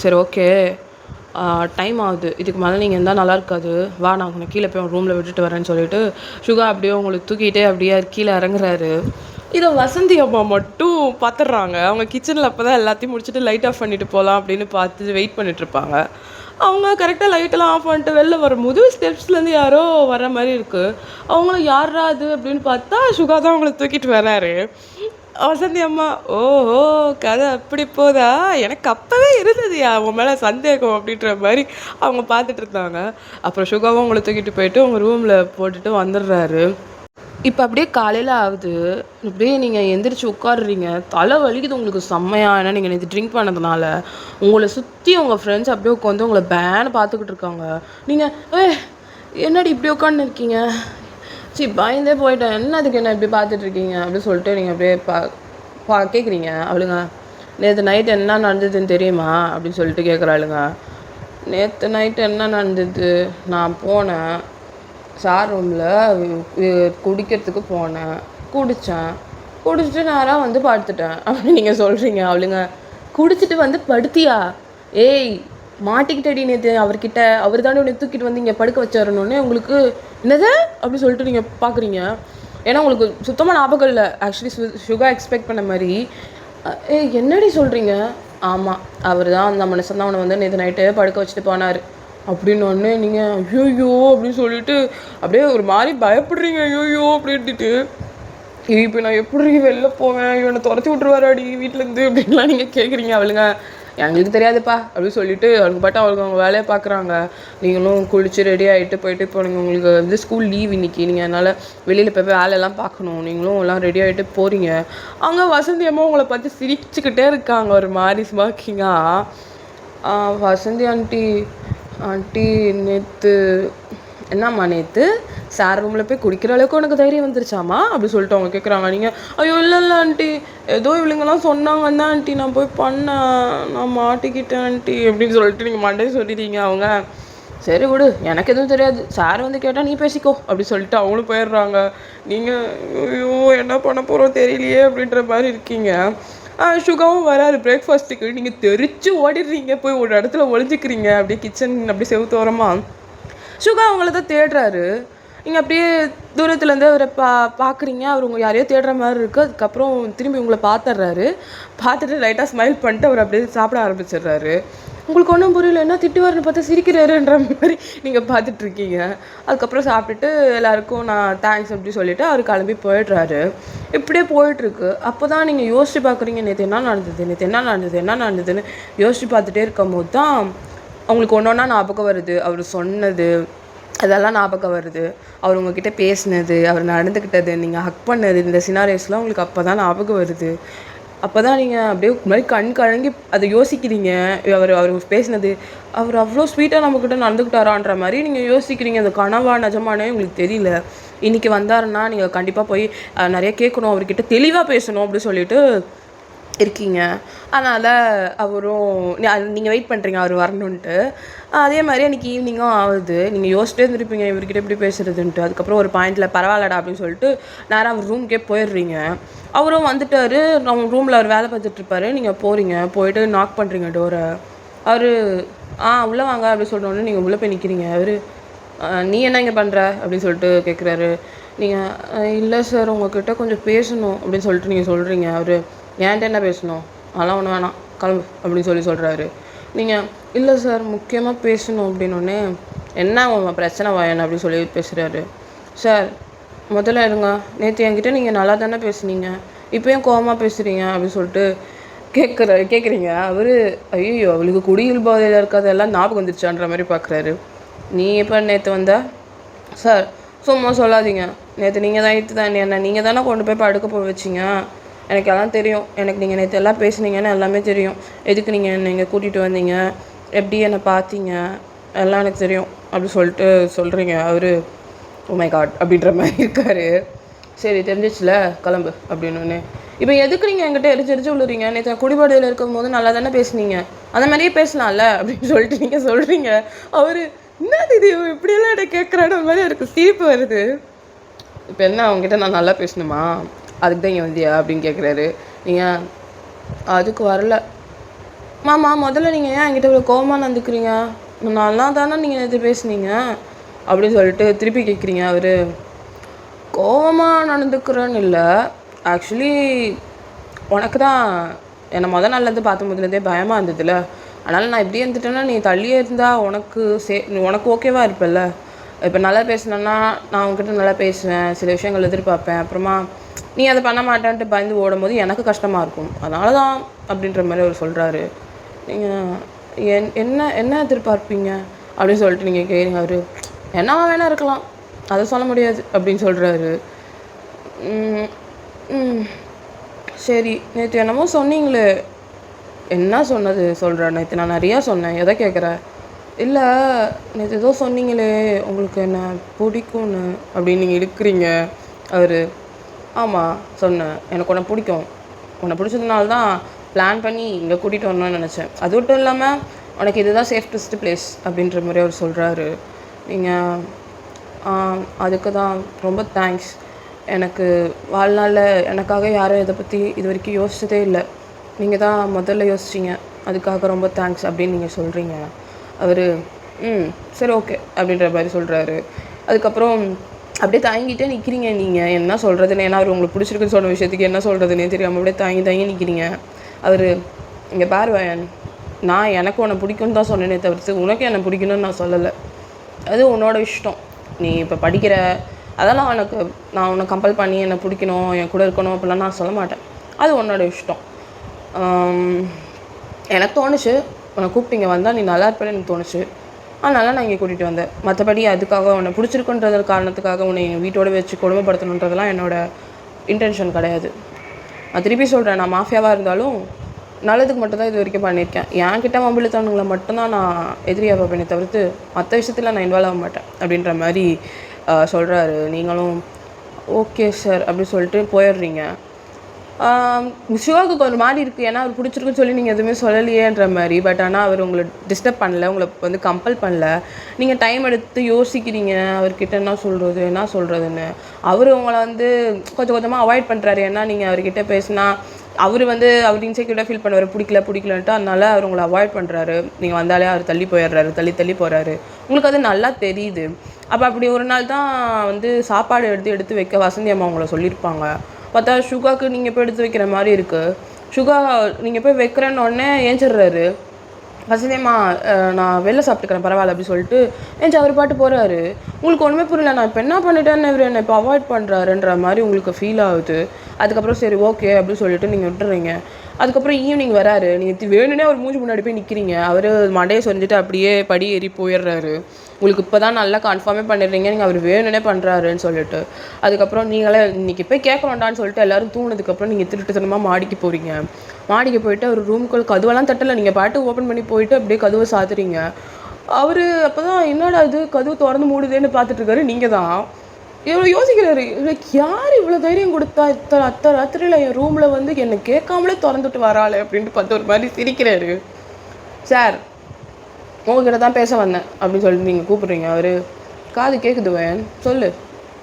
சரி ஓகே, டைம் ஆகுது, இதுக்கு மேலே நீங்கள் இருந்தால் நல்லா இருக்காது, வா நான் உங்களை கீழே போய் ரூமில் விட்டுட்டு வரேன்னு சொல்லிட்டு சுகா அப்படியே உங்களுக்கு தூக்கிட்டே அப்படியே கீழே இறங்குறாரு. இதை வசந்தி அம்மா மட்டும் பார்த்துட்றாங்க. அவங்க கிச்சனில் அப்போ தான் எல்லாத்தையும் முடிச்சுட்டு லைட் ஆஃப் பண்ணிட்டு போகலாம் அப்படின்னு பார்த்து வெயிட் பண்ணிட்டுருப்பாங்க. அவங்க கரெக்டாக லைட்டெல்லாம் ஆஃப் பண்ணிட்டு வெளில வரும்போது ஸ்டெப்ஸ்லேருந்து யாரோ வர்ற மாதிரி இருக்குது. அவங்களும் யாரா அது அப்படின்னு பார்த்தா சுகா தான் அவங்கள தூக்கிட்டு வராரு. வசந்தி அம்மா ஓஹோ கதை அப்படி போதா, எனக்கு அப்போவே இருந்ததுயா அவங்க மேலே சந்தேகம் அப்படின்ற மாதிரி அவங்க பார்த்துட்டு இருந்தாங்க. அப்புறம் சுகாவும் அவங்கள தூக்கிட்டு போயிட்டு அவங்க ரூமில் போட்டுட்டு வந்துடுறாரு. இப்போ அப்படியே காலையில் ஆகுது. அப்படியே நீங்கள் எந்திரிச்சு உட்காடுறீங்க. தலை வலிக்குது உங்களுக்கு செம்மையா. ஏன்னா நீங்கள் நேற்று ட்ரிங்க் பண்ணதுனால உங்களை சுற்றி உங்கள் ஃப்ரெண்ட்ஸ் அப்படியே உட்காந்து உங்களை பேனை பார்த்துக்கிட்டு இருக்காங்க. நீங்கள் என்னடி இப்படி உட்காந்து இருக்கீங்க? சரி பயந்தே போயிட்டேன், என்ன அதுக்கு என்ன இப்படி பார்த்துட்ருக்கீங்க அப்படின்னு சொல்லிட்டு நீங்கள் அப்படியே கேட்குறீங்க. அவளுங்க நேற்று நைட்டு என்ன நடந்ததுன்னு தெரியுமா அப்படின்னு சொல்லிட்டு கேட்குறாளுங்க. நேற்று நைட்டு என்ன நடந்தது? நான் போனேன் சார் ரூமில் குடிக்கிறதுக்கு போனேன், குடிச்சிட்டு நேராக வந்து படுத்துட்டேன் அப்படின்னு நீங்கள் சொல்கிறீங்க. அவளுங்க குடிச்சிட்டு வந்து படுத்தியா? ஏய் மாட்டிக்கிட்டடி நேற்று அவர்கிட்ட, அவர் தானே உன்னை தூக்கிட்டு வந்து இங்கே படுக்க வச்சிடணுன்னே உங்களுக்கு என்னது அப்படி சொல்லிட்டு நீங்கள் பார்க்குறீங்க. ஏன்னா உங்களுக்கு சுத்தமாக ஞாபகம் இல்லை. ஆக்சுவலி சுகா எக்ஸ்பெக்ட் பண்ண மாதிரி. என்னடி சொல்கிறீங்க? ஆமாம், அவர் தான் அந்த மனுஷன் தான் அவனை வந்து நேற்று நைட்டு படுக்க வச்சுட்டு போனார் அப்படின்னோடனே நீங்கள் ஐயோயோ அப்படின்னு சொல்லிட்டு அப்படியே ஒரு மாதிரி பயப்படுறீங்க. ஐயோயோ அப்படின்ட்டு இப்போ நான் எப்படி வெளில போவேன், இவனை துரத்தி விட்ருவாராடி வீட்டிலேருந்து அப்படின்லாம் நீங்கள் கேட்குறீங்க. அவளுங்க எங்களுக்கு தெரியாதுப்பா அப்படின்னு சொல்லிட்டு அவங்க பாட்டு அவங்க வேலையை பார்க்குறாங்க. நீங்களும் குளிச்சு ரெடி ஆகிட்டு போயிட்டு இப்போ நீங்கள் உங்களுக்கு வந்து ஸ்கூல் லீவ் இன்றைக்கி, நீங்கள் அதனால் வெளியில் போய் வேலையெல்லாம் பார்க்கணும். நீங்களும் எல்லாம் ரெடி ஆகிட்டு போகிறீங்க. அங்கே வசந்தி அம்மா உங்களை பார்த்து சிரிச்சுக்கிட்டே இருக்காங்க ஒரு மாதிரி ஸ்மாக்கிங்காக. வசந்தி ஆண்டி நேற்று என்னம்மா நேற்று சார் ரூமில் போய் குடிக்கிற அளவுக்கு உனக்கு தைரியம் வந்துருச்சாமா அப்படி சொல்லிட்டு அவங்க கேட்குறாங்க. நீங்கள் ஐயோ இல்லை ஆண்டி, ஏதோ இவளுங்கெல்லாம் சொன்னாங்க தான் ஆண்டி, நான் போய் பண்ணேன், நான் மாட்டிக்கிட்டேன் ஆண்டி அப்படின்னு சொல்லிட்டு நீங்கள் மண்டே சொல்லிட்டீங்க. அவங்க சரி விடு, எனக்கு எதுவும் தெரியாது, சார் வந்து கேட்டால் நீ பேசிக்கோ அப்படி சொல்லிட்டு அவங்களும் போயிடுறாங்க. நீங்கள் ஐயோ என்ன பண்ண போகிறோம் தெரியலையே அப்படின்ற மாதிரி இருக்கீங்க. சுகாவும் வராரு பிரேக்ஃபாஸ்ட்டுக்கு. நீங்கள் தெரிச்சு ஓடிடுறீங்க, போய் ஒரு இடத்துல ஒளிஞ்சிக்கிறீங்க அப்படியே கிச்சன் அப்படியே செவுத்தோரமா. சுகா அவங்கள தான் தேடுறாரு. நீங்கள் அப்படியே தூரத்துலேருந்து அவரை பார்க்குறீங்க. அவர் உங்கள் யாரையோ தேடுற மாதிரி இருக்குது. அதுக்கப்புறம் திரும்பி உங்களை பார்த்துட்றாரு. பார்த்துட்டு லைட்டாக ஸ்மைல் பண்ணிட்டு அவர் அப்படியே சாப்பிட ஆரம்பிச்சிடுறாரு. உங்களுக்கு ஒன்றும் புரியல, என்ன திட்டுவாருன்னு பார்த்தா சிரிக்கிறாருன்ற மாதிரி நீங்கள் பார்த்துட்ருக்கீங்க. அதுக்கப்புறம் சாப்பிட்டுட்டு எல்லாருக்கும் நான் தேங்க்ஸ் அப்படி சொல்லிவிட்டு அவர் கிளம்பி போயிடுறாரு. இப்படியே போயிட்டுருக்கு. அப்போ தான் நீங்கள் யோசிச்சு பார்க்குறீங்க, நேற்று என்ன நடந்ததுன்னு யோசிச்சு பார்த்துட்டே இருக்கும் போது தான் அவங்களுக்கு ஒன்று ஒன்றா ஞாபகம் வருது. அவர் சொன்னது அதெல்லாம் ஞாபகம் வருது. அவர் உங்ககிட்ட பேசினது, அவர் நடந்துக்கிட்டது, நீங்கள் ஹக் பண்ணது, இந்த சினாரியோஸ்லாம் உங்களுக்கு அப்போ தான் ஞாபகம் வருது. அப்போ தான் நீங்கள் அப்படியே மாதிரி கண் கலங்கி அதை யோசிக்கிறீங்க. அவர் பேசினது, அவர் அவ்வளோ ஸ்வீட்டாக நம்மக்கிட்ட நடந்துக்கிட்டாரான்ற மாதிரி நீங்கள் யோசிக்கிறீங்க. அது கனவா நிஜமானே உங்களுக்கு தெரியல. இன்றைக்கி வந்தாருன்னா நீங்கள் கண்டிப்பாக போய் நிறைய கேட்கணும், அவர்கிட்ட தெளிவாக பேசணும் அப்படின்னு சொல்லிட்டு இருக்கீங்க. அதனால் அவரும் நீங்கள் வெயிட் பண்ணுறீங்க அவர் வரணுன்ட்டு. அதே மாதிரி அன்றைக்கி ஈவினிங்கும் ஆகுது. நீங்கள் யோசிச்சிட்டே இருந்திருப்பீங்க இவர்கிட்ட எப்படி பேசுகிறதுன்ட்டு. அதுக்கப்புறம் ஒரு பாயிண்டில் பரவாயில்லடா அப்படின்னு சொல்லிட்டு நேராக அவர் ரூம்க்கே போயிடுறீங்க. அவரும் வந்துட்டார். நம்ம ரூமில் அவர் வேலை பார்த்துட்ருப்பாரு. நீங்கள் போகிறீங்க, போயிட்டு நாக் பண்ணுறீங்க டோரை. அவர் உள்ளே வாங்க அப்படின்னு சொன்னோடனே நீங்கள் உள்ளே போய் நிற்கிறீங்க. அவர் நீ என்ன இங்கே பண்ணுற அப்படின்னு சொல்லிட்டு கேட்குறாரு. நீங்கள் இல்லை சார் உங்கள்கிட்ட கொஞ்சம் பேசணும் அப்படின்னு சொல்லிட்டு நீங்கள் சொல்கிறீங்க. அவர் ஏன்ட்ட என்ன பேசணும், அதெல்லாம் ஒன்றும் வேணாம் கிளம்பு அப்படின்னு சொல்கிறாரு. நீங்கள் இல்லை சார் முக்கியமாக பேசணும் அப்படின்னோடனே என்ன பிரச்சனை வாயன் அப்படின்னு சொல்லி பேசுகிறாரு. சார் முதல்ல இருங்க, நேற்று என்கிட்ட நீங்கள் நல்லா தானே பேசுனீங்க, இப்போயும் கோவமாக பேசுகிறீங்க அப்படின்னு சொல்லிட்டு கேட்குறீங்க. அவர் ஐயோ அவளுக்கு குடியில் போதையில் இருக்கிறதெல்லாம் ஞாபகம் வந்துருச்சான்ற மாதிரி பார்க்குறாரு. நீ எப்போ நேற்று வந்த சார்? சும்மா சொல்லாதீங்க, நேற்று நீங்கள் தான் என்ன நீங்கள் தானே கொண்டு போய் படுக்க போய் வச்சிங்க. எனக்கு எல்லாம் தெரியும், எனக்கு நீங்கள் நேற்று எல்லாம் பேசுனீங்கன்னு எல்லாமே தெரியும். எதுக்கு நீங்கள் என்னை இங்கே கூட்டிகிட்டு வந்தீங்க, எப்படி என்னை பார்த்தீங்க, எல்லாம் எனக்கு தெரியும் அப்படி சொல்லிட்டு சொல்கிறீங்க. அவர் ஓ மை காட் அப்படின்ற மாதிரி இருக்கார். சரி தெரிஞ்சிச்சுல கிளம்பு அப்படின்னு. இப்போ எதுக்கு நீங்கள் என்கிட்ட எரிச்சு விழுறீங்க, நேற்று குடிபாடையில் இருக்கும் போது நல்லா தானே பேசுனீங்க, அந்த மாதிரியே பேசலாம்ல அப்படின்னு சொல்லிட்டு நீங்கள் சொல்கிறீங்க. அவர் என்னது இது இப்படியெல்லாம் எனக்கு கேட்குறான மாதிரி எனக்கு சிரிப்பு வருது. இப்போ என்ன அவங்ககிட்ட நான் நல்லா பேசணுமா, அதுக்கு தான் இங்கே வந்தியா அப்படின்னு கேட்குறாரு. நீங்கள் அதுக்கு வரல மாமா, முதல்ல நீங்கள் ஏன் என்கிட்ட இவ்வளோ கோவமாக நடந்துக்கிறீங்க, நல்லா தானே நீங்கள் நேற்று பேசுனீங்க அப்படின்னு சொல்லிட்டு திருப்பி கேட்குறீங்க. அவர் கோவமாக நடந்துக்கிறேன்னு இல்லை, ஆக்சுவலி உனக்கு தான் என்னை நல்லது பார்த்த முதலேருந்தே பயமாக இருந்ததுல, அதனால் நான் இப்படியே இருந்துட்டேன்னா நீ தள்ளியே இருந்தால் உனக்கு ஓகேவாக இருப்பல்ல. இப்போ நல்லா பேசினேன்னா நான் உங்ககிட்ட நல்லா பேசுவேன், சில விஷயங்கள் எதிர்பார்ப்பேன், அப்புறமா நீ அதை பண்ண மாட்டேன்ட்டு பயந்து ஓடும்போது எனக்கு கஷ்டமாக இருக்கும், அதனால தான் அப்படின்ற மாதிரி அவர் சொல்கிறாரு. நீங்கள் என்ன எதிர்பார்ப்பீங்க அப்படின்னு சொல்லிட்டு நீங்கள் கேட்குறீங்க. அவர் என்னவா வேணா இருக்கலாம், அதை சொல்ல முடியாது அப்படின்னு சொல்கிறாரு. சரி நேற்று என்னமோ சொன்னீங்களே, என்ன சொன்னது சொல்கிறேன். நேற்று நான் நிறையா சொன்னேன், எதை கேட்குற? இல்லை நேற்று ஏதோ சொன்னீங்களே உங்களுக்கு என்ன பிடிக்கும்னு அப்படின்னு நீங்கள் இழுக்கிறீங்க. அவர் ஆமாம் சொன்னேன், எனக்கு உன்னை பிடிக்கும், உன்னை பிடிச்சதுனால தான் பிளான் பண்ணி இங்கே கூட்டிகிட்டு வரணும்னு நினச்சேன், அது மட்டும் இல்லாமல் உனக்கு இதுதான் சேஃப்டஸ்ட் பிளேஸ் அப்படின்ற மாதிரி அவர் சொல்கிறாரு. நீங்கள் அதுக்கு தான் ரொம்ப தேங்க்ஸ், எனக்கு வாழ்நாளில் எனக்காக யாரும் இதை பற்றி இது வரைக்கும் யோசிச்சதே இல்லை, நீங்கள் தான் முதல்ல யோசிச்சிங்க, அதுக்காக ரொம்ப தேங்க்ஸ் அப்படின்னு நீங்கள் சொல்கிறீங்க. அவர் சரி ஓகே அப்படின்ற மாதிரி சொல்கிறாரு. அதுக்கப்புறம் அப்படியே தாங்கிட்டே நிற்கிறீங்க. நீங்கள் என்ன சொல்கிறதுன்னு, ஏன்னா அவர் உங்களுக்கு பிடிச்சிருக்குன்னு சொன்ன விஷயத்துக்கு என்ன சொல்கிறதுனே தெரியாமல் அப்படியே தாங்கி நிற்கிறீங்க. அவர் இங்கே பார் வயன், நான் எனக்கு உன்னை பிடிக்கும்னு தான் சொன்னேனே தவிர்த்து உனக்கு என்னை பிடிக்கணும்னு நான் சொல்லலை, அது உன்னோட இஷ்டம், நீ இப்போ படிக்கிற அதெல்லாம் நான் உன்னை கம்பல் பண்ணி என்னை பிடிக்கணும் என் கூட இருக்கணும் அப்படிலாம் நான் சொல்ல மாட்டேன், அது உன்னோட இஷ்டம். எனக்கு தோணுச்சு உன்னை கூப்பிட்டு வந்தால் நீ நல்லா இருப்பேன்னு எனக்கு தோணுச்சு, அதனால நான் இங்கே கூட்டிகிட்டு வந்தேன், மற்றபடி அதுக்காக உன்னை பிடிச்சிருக்குன்றது காரணத்துக்காக உன்னை எங்கள் வீட்டோட வச்சு கொடுமைப்படுத்தணுன்றதெல்லாம் என்னோடய இன்டென்ஷன் கிடையாது. நான் திருப்பி சொல்கிறேன், நான் மாஃபியாவாக இருந்தாலும் நல்லதுக்கு மட்டும்தான் இது வரைக்கும் பண்ணியிருக்கேன், என்கிட்ட மம்பிழுத்தவங்களை மட்டும்தான் நான் எதிரியாக பார்ப்பேனே தவிர்த்து மற்ற விஷயத்தில் நான் இன்வால்வ் ஆக மாட்டேன் அப்படின்ற மாதிரி சொல்கிறாரு. நீங்களும் ஓகே சார் அப்படி சொல்லிட்டு போயிடுறீங்க. சிவாவுக்கு ஒரு மாதிரி இருக்குது, ஏன்னா அவர் பிடிச்சிருக்குன்னு சொல்லி நீங்கள் எதுவுமே சொல்லலையேன்ற மாதிரி. பட் ஆனால் அவர் உங்களை டிஸ்டர்ப் பண்ணல, உங்களை கம்பல் பண்ணல, நீங்கள் டைம் எடுத்து யோசிக்கிறீங்க அவர்கிட்ட என்ன சொல்கிறதுன்னு. அவர் உங்களை கொஞ்சம் கொஞ்சமாக அவாய்ட் பண்ணுறாரு, ஏன்னா நீங்கள் அவர்கிட்ட பேசினா அவர் வந்து அவர் இன்செக்யூர்டாக ஃபீல் பண்ணுவார், பிடிக்கலன்ட்டு. அதனால அவர் உங்களை அவாய்ட் பண்ணுறாரு. நீங்கள் வந்தாலே அவர் தள்ளி போயிடுறாரு, தள்ளி போகிறாரு. உங்களுக்கு அது நல்லா தெரியுது. அப்போ அப்படி ஒரு நாள் தான் வந்து சாப்பாடு எடுத்து வைக்க வசந்தி அம்மா உங்களை சொல்லியிருப்பாங்க. பார்த்தா சுகாவுக்கு நீங்கள் போய் எடுத்து வைக்கிற மாதிரி இருக்குது. சுகா நீங்கள் போய் வைக்கிறேன்னொடனே ஏஞ்சிடுறாரு. வசதியம்மா நான் வெளில சாப்பிட்டுக்கிறேன் பரவாயில்ல அப்படி சொல்லிட்டு ஏஞ்சி அவர் பாட்டு போகிறாரு. உங்களுக்கு ஒன்றுமே புரியல, நான் இப்போ என்ன பண்ணிட்டேன்னு இவர் என்னை இப்போ அவாய்ட் பண்ணுறாருன்ற மாதிரி உங்களுக்கு ஃபீல் ஆகுது. அதுக்கப்புறம் சரி ஓகே அப்படின்னு சொல்லிட்டு நீங்கள் விட்டுறீங்க. அதுக்கப்புறம் ஈவினிங் வராரு. நீங்கள் வேணும்னே அவர் மூஞ்சி முன்னாடி போய் நிற்கிறீங்க. அவர் மண்டையை சொரிஞ்சிட்டு அப்படியே படி ஏறி போயிடுறாரு. உங்களுக்கு இப்போ தான் நல்லா கன்ஃபார்மே பண்ணிடுறீங்க நீங்கள் அவர் வேணும்னே பண்ணுறாருன்னு சொல்லிட்டு. அதுக்கப்புறம் நீங்களே இன்றைக்கி போய் கேட்க வேண்டான்னு சொல்லிட்டு எல்லோரும் தூங்கினதுக்கப்புறம் நீங்கள் திருட்டுத்தனமாக மாடிக்கு போகிறீங்க. மாடிக்கு போயிட்டு அவர் ரூமுக்குள்ள கதவெல்லாம் தட்டலை, நீங்கள் பாட்டு ஓப்பன் பண்ணி போயிட்டு அப்படியே கதவை சாத்துறீங்க. அவர் அப்போ தான் என்னடா இது கதவு திறந்து மூடுதேன்னு பார்த்துட்ருக்காரு. நீங்கள் தான் இவ்வளோ யோசிக்கிறாரு, லைக் யார் இவ்வளோ தைரியம் கொடுத்தா அத்தை ராத்திரியில் என் ரூமில் வந்து என்னை கேட்காமலே திறந்துட்டு வராளே அப்படின்ட்டு பார்த்து ஒரு மாதிரி சிரிக்கிறாரு. சார் உங்ககிட்ட தான் பேச வந்தேன் அப்படின்னு சொல்லிட்டு நீங்கள் கூப்பிட்றீங்க. அவர் காது கேட்குது வயன் சொல்லு,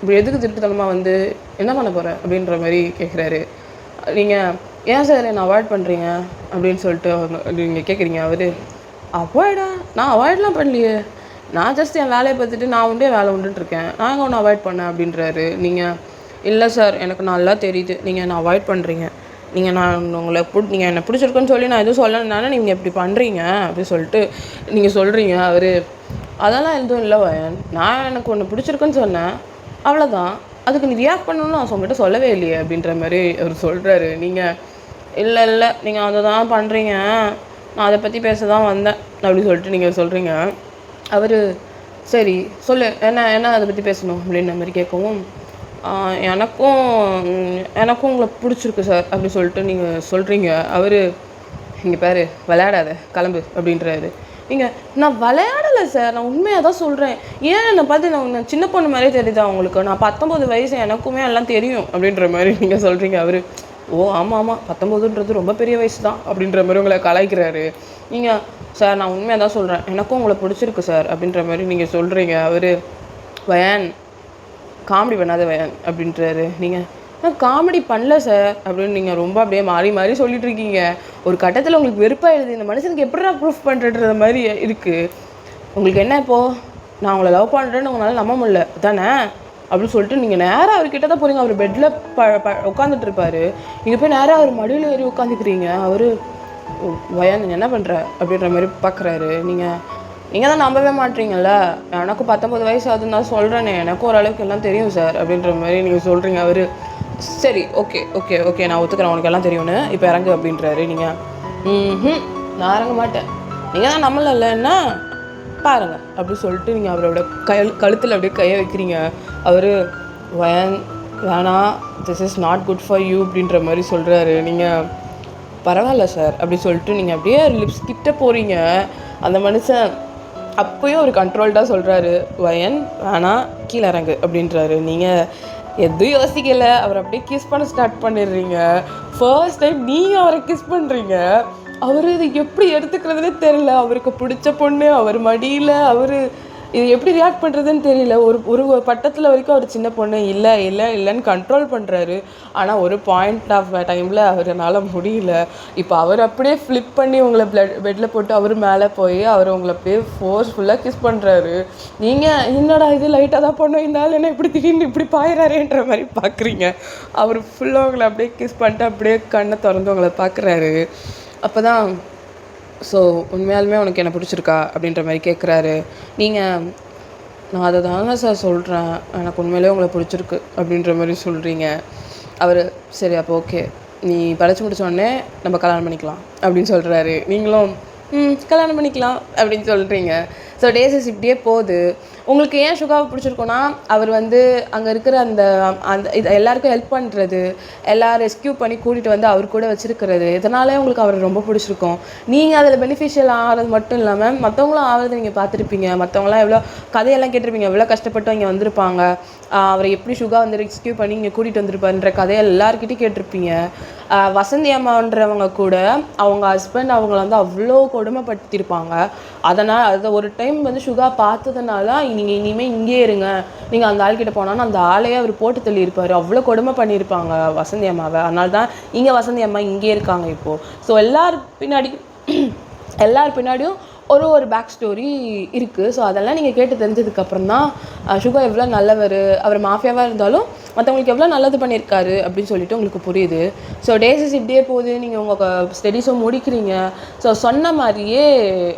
இப்படி எதுக்கு திருட்டுத்தனமாக வந்து என்ன பண்ண போகிற அப்படின்ற மாதிரி கேட்குறாரு. நீங்கள் ஏன் சார் என்னை அவாய்ட் பண்ணுறீங்க அப்படின்னு சொல்லிட்டு நீங்கள் கேட்குறீங்க. அவர் அவாய்டா? நான் அவாய்ட்லாம் பண்ணலையே, நான் ஜஸ்ட் என் வேலையை பார்த்துட்டு நான் உண்டே வேலை உண்டுன்ட்ருக்கேன், நான் எங்கே ஒன்று அவாய்ட் பண்ணேன் அப்படின்றாரு. நீங்கள் இல்லை சார் எனக்கு நல்லா தெரியுது நீங்கள் என்னை அவாய்ட் பண்ணுறீங்க, நான் உங்களை நீங்கள் என்னை பிடிச்சிருக்குன்னு சொல்லி நான் எதுவும் சொல்லலைனால நீங்கள் இப்படி பண்ணுறீங்க அப்படின்னு சொல்லிட்டு நீங்கள் சொல்கிறீங்க. அவர் அதெல்லாம் எதுவும் இல்லை வயன், நான் எனக்கு ஒன்று பிடிச்சிருக்குன்னு சொன்னேன் அவ்வளோதான், அதுக்கு நீ ரியாக்ட் பண்ணணும்னு நான் உங்கள்கிட்ட சொல்லவே இல்லையே அப்படின்ற மாதிரி அவர் சொல்கிறாரு. நீங்கள் இல்லை நீங்கள் அதை தான் பண்ணுறீங்க, நான் அதை பற்றி பேச தான் வந்தேன் அப்படி சொல்லிட்டு நீங்கள் சொல்கிறீங்க. அவர் சரி சொல்லு என்ன அதை பற்றி பேசணும் அப்படின்ற மாதிரி கேட்கவும் எனக்கும் உங்களை பிடிச்சிருக்கு சார் அப்படி சொல்லிட்டு நீங்கள் சொல்கிறீங்க. அவர் இங்கே பாரு விளையாடாத கிளம்பு அப்படின்றாரு. நீங்கள் நான் விளையாடலை சார், நான் உண்மையாக தான் சொல்கிறேன், ஏன் என்னை பார்த்து நான் சின்ன பொண்ணு மாதிரியே தெரியுதா உங்களுக்கு, நான் 19 வயசு எனக்குமே எல்லாம் தெரியும் அப்படின்ற மாதிரி நீங்கள் சொல்கிறீங்க. அவர் ஓ ஆமாம் 19ன்றது ரொம்ப பெரிய வயசு தான் அப்படின்ற மாதிரி உங்களை கலாய்க்கிறாரு. நீங்கள் சார் நான் உண்மையாக தான் சொல்கிறேன், எனக்கும் உங்களை பிடிச்சிருக்கு சார் அப்படின்ற மாதிரி நீங்கள் சொல்கிறீங்க. அவர் வயன் காமெடி பண்ணாத வயன் அப்படின்றாரு. நீங்கள் நான் காமெடி பண்ணல சார் அப்படின்னு நீங்கள் ரொம்ப அப்படியே மாறி சொல்லிட்டுருக்கீங்க. ஒரு கட்டத்தில் உங்களுக்கு வெறுப்பாக எழுது, இந்த மனுஷனுக்கு எப்படிடா ப்ரூஃப் பண்ணுறன்ற மாதிரி இருக்குது. உங்களுக்கு என்ன இப்போது நான் உங்களை லவ் பண்ணுறேன்னு உங்களால் நம்ப முடியல தானே அப்படின்னு சொல்லிட்டு நீங்கள் நேராக அவர்கிட்ட தான் போகிறீங்க. அவர் பெட்டில் உட்காந்துட்டு இருப்பார், நீங்கள் போய் நேராக அவர் மடியில் ஏறி உட்காந்துக்கிறீங்க. அவர் வயன் என்ன பண்ணுற அப்படின்ற மாதிரி பார்க்குறாரு. நீங்கள் தான் நம்பவே மாட்டீங்கல்ல, எனக்கும் 19 வயசு ஆகுதுன்னு தான் சொல்கிறேனே, எனக்கும் ஓரளவுக்கு எல்லாம் தெரியும் சார் அப்படின்ற மாதிரி நீங்கள் சொல்கிறீங்க. அவர் சரி ஓகே நான் ஒத்துக்கிறேன் உனக்கு எல்லாம் தெரியும்னு, இப்போ இறங்கு அப்படின்றாரு. நீங்கள் நான் இறங்க மாட்டேன், நீங்கள் தான் நம்மள என்ன பாருங்க அப்படி சொல்லிட்டு நீங்கள் அவரோட கழுத்தில் அப்படியே கையை வைக்கிறீங்க. அவர் வேணாம் this is not good for you அப்படின்ற மாதிரி சொல்கிறாரு. நீங்கள் பரவாயில்ல சார் அப்படி சொல்லிட்டு நீங்கள் அப்படியே லிப்ஸ் கிட்ட போகிறீங்க. அந்த மனுஷன் அப்போயும் ஒரு கண்ட்ரோல்டாக சொல்கிறாரு, வயன் வேணாம் கீழே இறங்கு அப்படின்றாரு. நீங்கள் எதுவும் யோசிக்கலை, அவர் அப்படியே கிஸ் பண்ண ஸ்டார்ட் பண்ணிடுறீங்க. ஃபர்ஸ்ட் டைம் நீங்கள் அவரை கிஸ் பண்ணுறீங்க. அவர் இது எப்படி எடுத்துக்கிறதுனே தெரியல, அவருக்கு பிடிச்ச பொண்ணு அவர் மடியில், அவர் இது எப்படி ரியாக்ட் பண்ணுறதுன்னு தெரியல. ஒரு பட்டத்தில் வரைக்கும் அவர் சின்ன பொண்ணு இல்லைன்னு கண்ட்ரோல் பண்ணுறாரு. ஆனால் ஒரு பாயிண்ட் ஆஃப் டைமில் அவரால் முடியல. இப்போ அவர் அப்படியே ஃப்ளிப் பண்ணி உங்களை பெட்டில் போட்டு அவர் மேலே போய் அவர் உங்களை அப்படியே ஃபோர்ஸ்ஃபுல்லாக கிஸ் பண்ணுறாரு. நீங்கள் என்னடா இது லைட்டாக தான் பண்ணோம், இருந்தாலும் என்ன இப்படி திடீர்னு இப்படி பாயிறாருன்ற மாதிரி பார்க்குறீங்க. அவர் ஃபுல்லாக உங்களை அப்படியே கிஸ் பண்ணிட்டு அப்படியே கண்ணை திறந்து உங்களை பார்க்குறாரு. அப்போ தான் ஸோ உண்மையாலுமே உனக்கு என்ன பிடிச்சிருக்கா அப்படின்ற மாதிரி கேட்குறாரு. நீங்கள் நான் அதை தாங்க சார் சொல்கிறேன், எனக்கு உண்மையிலே உங்களை பிடிச்சிருக்கு அப்படின்ற மாதிரி சொல்கிறீங்க. அவர் சரி அப்போ ஓகே நீ படித்து முடித்தோடனே நம்ம கல்யாணம் பண்ணிக்கலாம் அப்படின்னு சொல்கிறாரு. நீங்களும் கல்யாணம் பண்ணிக்கலாம் அப்படின்னு சொல்கிறீங்க. ஸோ டேஸஸ் இப்படியே போகுது. உங்களுக்கு ஏன் சுகாவை பிடிச்சிருக்கோன்னா அவர் வந்து அங்கே இருக்கிற அந்த இது எல்லாருக்கும் ஹெல்ப் பண்ணுறது, எல்லோரும் ரெஸ்கியூ பண்ணி கூட்டிகிட்டு வந்து அவர் கூட வச்சுருக்கிறது, இதனாலே உங்களுக்கு அவர் ரொம்ப பிடிச்சிருக்கும். நீங்கள் அதில் பெனிஃபிஷியல் ஆகிறது மட்டும் இல்லாமல் மற்றவங்களும் ஆகிறது நீங்கள் பார்த்துருப்பீங்க. மற்றவங்களாம் எவ்வளோ கதையெல்லாம் கேட்டிருப்பீங்க, எவ்வளோ கஷ்டப்பட்டு இங்கே வந்திருப்பாங்க, அவரை எப்படி சுகா வந்து ரெஸ்கியூ பண்ணி இங்கே கூட்டிகிட்டு வந்திருப்பாருன்ற கதையை எல்லாருக்கிட்டையும் கேட்டிருப்பீங்க. வசந்தி அம்மான்றவங்க கூட அவங்க ஹஸ்பண்ட் அவங்கள வந்து அவ்வளோ கொடுமைப்படுத்தியிருப்பாங்க. அதனால் அதை ஒரு டைம் வந்து சுகா பார்த்ததுனால நீங்கள் இனிமேல் இங்கே இருங்க, நீங்கள் அந்த ஆள்கிட்ட போனாலும் அந்த ஆளையே அவர் போட்டு தள்ளியிருப்பார். அவ்வளோ கொடுமை பண்ணியிருப்பாங்க வசந்தி அம்மாவை. அதனால தான் இங்கே வசந்தி அம்மா இங்கே இருக்காங்க இப்போது. ஸோ எல்லார் பின்னாடியும் ஒரு பேக் ஸ்டோரி இருக்குது. ஸோ அதெல்லாம் நீங்கள் கேட்டு தெரிஞ்சதுக்கப்புறம் தான் சுகா எவ்வளோ நல்லவர், அவர் மாஃபியாவாக இருந்தாலும் மற்றவங்களுக்கு எவ்வளோ நல்லது பண்ணியிருக்காரு அப்படின்னு சொல்லிட்டு உங்களுக்கு புரியுது. ஸோ டேஸஸ் இப்படியே போகுது, நீங்கள் உங்கள் ஸ்டடீஸும் முடிக்கிறீங்க. ஸோ சொன்ன மாதிரியே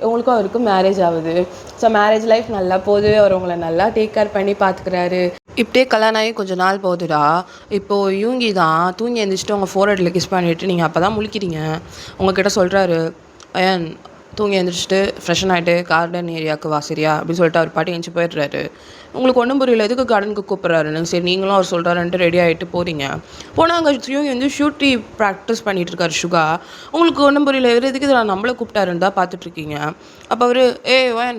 உங்களுக்கும் அவருக்கும் மேரேஜ் ஆகுது. ஸோ மேரேஜ் லைஃப் நல்லா போகுது, அவர் உங்களை நல்லா டேக் கேர் பண்ணி பார்த்துக்கிறாரு. இப்படியே கல்யாணம் ஆகி கொஞ்சம் நாள் போகுதுடா. இப்போது யூங்கி தான் தூங்கி எழுந்திரிச்சிட்டு உங்கள் ஃபோர்ஹெட்டில் கிஸ் பண்ணிவிட்டு நீங்கள் அப்போ தான் முழிக்கிறீங்க. உங்ககிட்ட சொல்கிறாரு, அயன் தூங்கி எழுந்திரிச்சிட்டு ஃப்ரெஷன் ஆகிட்டு கார்டன் ஏரியாவுக்கு வா சரியா அப்படின்னு சொல்லிட்டு அவர் பாட்டி எழுந்துச்சி போயிடுறாரு. உங்களுக்கு ஒன்றும் புரியல, எதுக்கு கார்டனுக்கு கூப்பிட்றாருன்னு. சரி நீங்களும் அவர் சொல்கிறாருன்ட்டு ரெடி ஆகிட்டு போகிறீங்க. போனால் அங்கே யூங்கி வந்து ஷூட்டி ப்ராக்டிஸ் பண்ணிகிட்டு இருக்காரு சுகா. உங்களுக்கு ஒன்றும் புரியல, எவர் எதுக்கு நான் நம்மளை கூப்பிட்டாருன்னு தான் பார்த்துட்ருக்கீங்க. அப்போ அவர்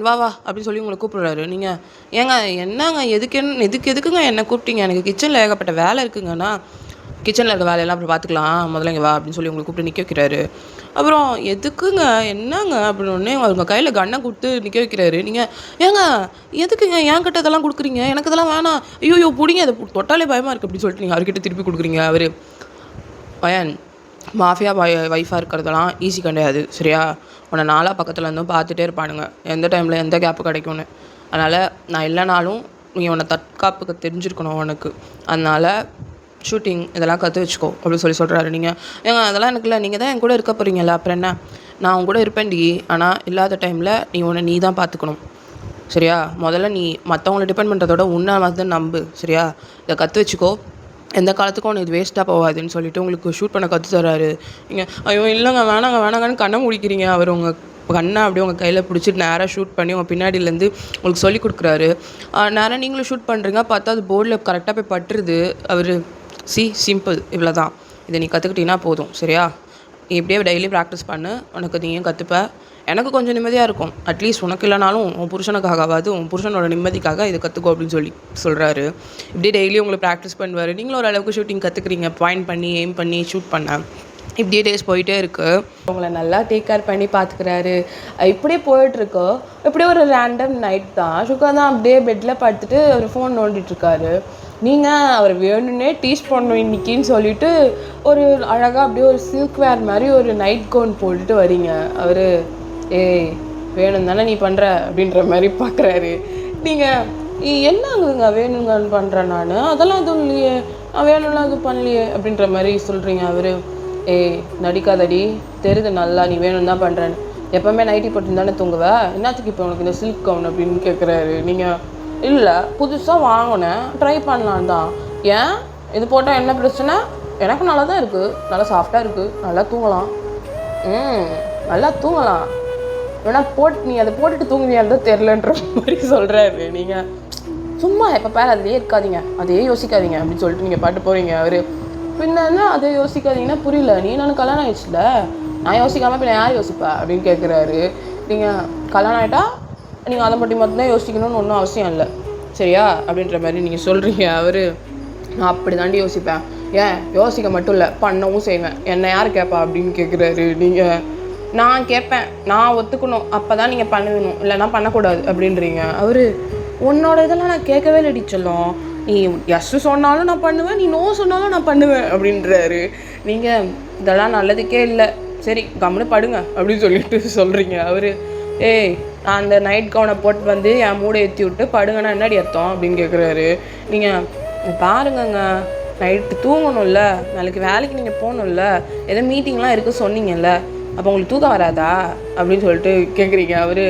வா வா அப்படின்னு சொல்லி உங்களை கூப்பிட்றாரு. நீங்கள் ஏங்க என்னங்க எதுக்குங்க என்னை கூப்பிட்டீங்க, எனக்கு கிச்சனில் ஏகப்பட்ட வேலை இருக்குங்கன்னா, கிச்சனில் இருக்க வேலையெல்லாம் அப்புறம் பார்த்துக்கலாம், முதல்ல இங்கே வா அப்படின்னு சொல்லி உங்களை கூப்பிட்டு நிற்க வைக்கிறாரு. அப்புறம் எதுக்குங்க என்னங்க அப்படின்னு அவங்க கையில் கண்ணை கொடுத்து நிற்க வைக்கிறாரு. நீங்கள் ஏங்க எதுக்குங்க என் கிட்ட இதெல்லாம் கொடுக்குறீங்க, எனக்கு இதெல்லாம் வேணாம், ஐயோ பிடிங்க, அதை தொட்டாலே பயமாக இருக்குது அப்படின்னு சொல்லிட்டு நீங்கள் அவர்கிட்ட திருப்பி கொடுக்குறீங்க. அவர் பையன் மாஃபியா வைஃபாக இருக்கிறதெல்லாம் ஈஸி கிடையாது சரியா, உன்னை நாளாக பக்கத்தில் இருந்தும் பார்த்துட்டே இருப்பானுங்க எந்த டைமில் எந்த கேப்பு கிடைக்கும்னு. அதனால் நான் இல்லைனாலும் நீ உன்னை தற்காப்புக்கு தெரிஞ்சிருக்கணும் உனக்கு, அதனால் ஷூட்டிங் இதெல்லாம் கற்று வச்சுக்கோ அப்படின்னு சொல்கிறாரு. நீங்கள் ஏங்க அதெல்லாம் எனக்கு இல்லை, நீங்கள் தான் என் கூட இருக்க போகிறீங்கல்ல, அப்புறம் என்ன, நான் உன் கூட இருப்பேன்டி, ஆனால் இல்லாத டைமில் நீ தான் பார்த்துக்கணும் சரியா. முதல்ல நீ மற்றவங்கள டிபெண்ட் பண்ணுறதோட உன்னை வந்து நம்பு சரியா, இதை கற்று வச்சுக்கோ, எந்த காலத்துக்கும் ஒன்று இது வேஸ்ட்டாக போகாதுன்னு சொல்லிட்டு உங்களுக்கு ஷூட் பண்ண கற்று தர்றாரு. நீங்கள் ஐயோ இல்லைங்க வேணாங்கன்னு கண்ணை முடிக்கிறீங்க. அவர் உங்கள் கண்ணை அப்படியே உங்கள் கையில் பிடிச்சிட்டு நேராக ஷூட் பண்ணி உங்கள் பின்னாடியிலேருந்து உங்களுக்கு சொல்லி கொடுக்குறாரு. நேராக நீங்களும் ஷூட் பண்ணுறீங்க, பார்த்தா அது போர்டில் கரெக்டாக போய் பட்டுருது. அவர் சிம்பிள் இவ்வளோ தான், இதை நீ கற்றுக்கிட்டீங்கன்னா போதும் சரியா, நீ இப்படியே டெய்லி ப்ராக்டிஸ் பண்ணு, உனக்கு நீயும் கற்றுப்ப, எனக்கு கொஞ்சம் நிம்மதியாக இருக்கும், அட்லீஸ்ட் உனக்கு இல்லைனாலும் உன் புருஷனுக்காகவாது உன் புருஷனோட நிம்மதிக்காக இதை கற்றுக்கோ அப்படின்னு சொல்கிறாரு. இப்படியே டெய்லி உங்களை ப்ராக்டிஸ் பண்ணுவார். நீங்களும் ஓரளவுக்கு ஷூட்டிங் கற்றுக்குறீங்க, பாயிண்ட் பண்ணி எய்ம் பண்ணி ஷூட் பண்ண. இப்படியே டேஸ் போயிட்டே இருக்குது. உங்களை நல்லா டேக் கேர் பண்ணி பார்த்துக்கிறாரு. இப்படியே போயிட்டுருக்கு. இப்படியே ஒரு ரேண்டம் நைட் தான் சுகா தான் அப்படியே பெட்டில் படுத்துட்டு அவர் ஃபோன் நோண்டிட்டுருக்காரு. நீங்கள் அவர் வேணும்னே டீச் பண்ணணும் இன்றைக்கின்னு சொல்லிவிட்டு ஒரு அழகாக அப்படியே ஒரு சில்க் வேர் மாதிரி ஒரு நைட் கவுன் போட்டுட்டு வரீங்க. அவர் வேணும் தானே நீ பண்ணுற அப்படின்ற மாதிரி பார்க்குறாரு. நீங்கள் என்ன ஆகுதுங்க வேணுங்கன்னு பண்ணுறேன் நான், அதெல்லாம் எதுவும் இல்லையே, நான் வேணும்லாம் எதுவும் பண்ணலையே அப்படின்ற மாதிரி சொல்கிறீங்க. அவர் நடிக்காதடி, தெரியுது நல்லா நீ வேணும் தான் பண்ணுறேன்னு, எப்போவுமே நைட்டி போட்டு தானே தூங்குவேன், என்னத்துக்கு இப்போ உனக்கு இந்த சில்க் கவுன் அப்படின்னு கேட்குறாரு. நீங்கள் இல்லை புதுசாக வாங்கினேன் ட்ரை பண்ணலான் தான், ஏன் இது போட்டால் என்ன பிரச்சனை, எனக்கு நல்லா தான் இருக்குது, நல்லா சாஃப்டாக இருக்குது, நல்லா தூங்கலாம், நல்லா தூங்கலாம், வேணா நீ அதை போட்டுட்டு தூங்குவியான்னு தான் தெரிலன்ற மாதிரி சொல்கிறாரு. நீங்கள் சும்மா எப்போ பேர் அதிலே இருக்காதீங்க, அதையே யோசிக்காதீங்க அப்படின்னு சொல்லிட்டு நீங்கள் பாட்டு போகிறீங்க. அவர் பின்னா அதை யோசிக்காதீங்கன்னா புரியல, நீ நானும் கல்யாணம் ஆயிடுச்சுல, நான் யோசிக்காமல் பின்ன யார் யோசிப்பா அப்படின்னு கேட்குறாரு. நீங்கள் கல்யாணம் ஆகிட்டா நீங்கள் அதை மட்டும்தான் யோசிக்கணும்னு ஒன்றும் அவசியம் இல்லை சரியா அப்படின்ற மாதிரி நீங்கள் சொல்கிறீங்க. அவர் நான் அப்படி தாண்டி யோசிப்பேன், ஏன் யோசிக்க மட்டும் இல்லை பண்ணவும் செய்வேன், என்னை யார் கேட்பா அப்படின்னு கேட்குறாரு. நீங்கள் நான் கேட்பேன், நான் ஒத்துக்கணும், அப்போ தான் நீங்கள் பண்ணணும், இல்லைன்னா பண்ணக்கூடாது அப்படின்றீங்க. அவர் உன்னோட இதெல்லாம் நான் கேட்கவே இல்லை சொல்லும், நீ எஸ் சொன்னாலும் நான் பண்ணுவேன், நீ நோ சொன்னாலும் நான் பண்ணுவேன் அப்படின்றாரு. நீங்கள் இதெல்லாம் நல்லதுக்கே இல்லை, சரி கம்முன்னு படுங்க அப்படின்னு சொல்லிட்டு சொல்கிறீங்க. அவர் நான் அந்த நைட் கவுனை போட்டு வந்து என் மூடை ஏற்றி விட்டு படுங்கன்னா என்னடி அர்த்தம் அப்படின்னு கேட்குறாரு. நீங்கள் பாருங்கங்க, நைட்டு தூங்கணும்ல, நாளைக்கு வேலைக்கு நீங்கள் போகணும்ல, ஏதோ மீட்டிங்லாம் இருக்குது சொன்னீங்கல்ல, அப்போ உங்களுக்கு தூக்கம் வராதா அப்படின்னு சொல்லிட்டு கேட்குறீங்க. அவர்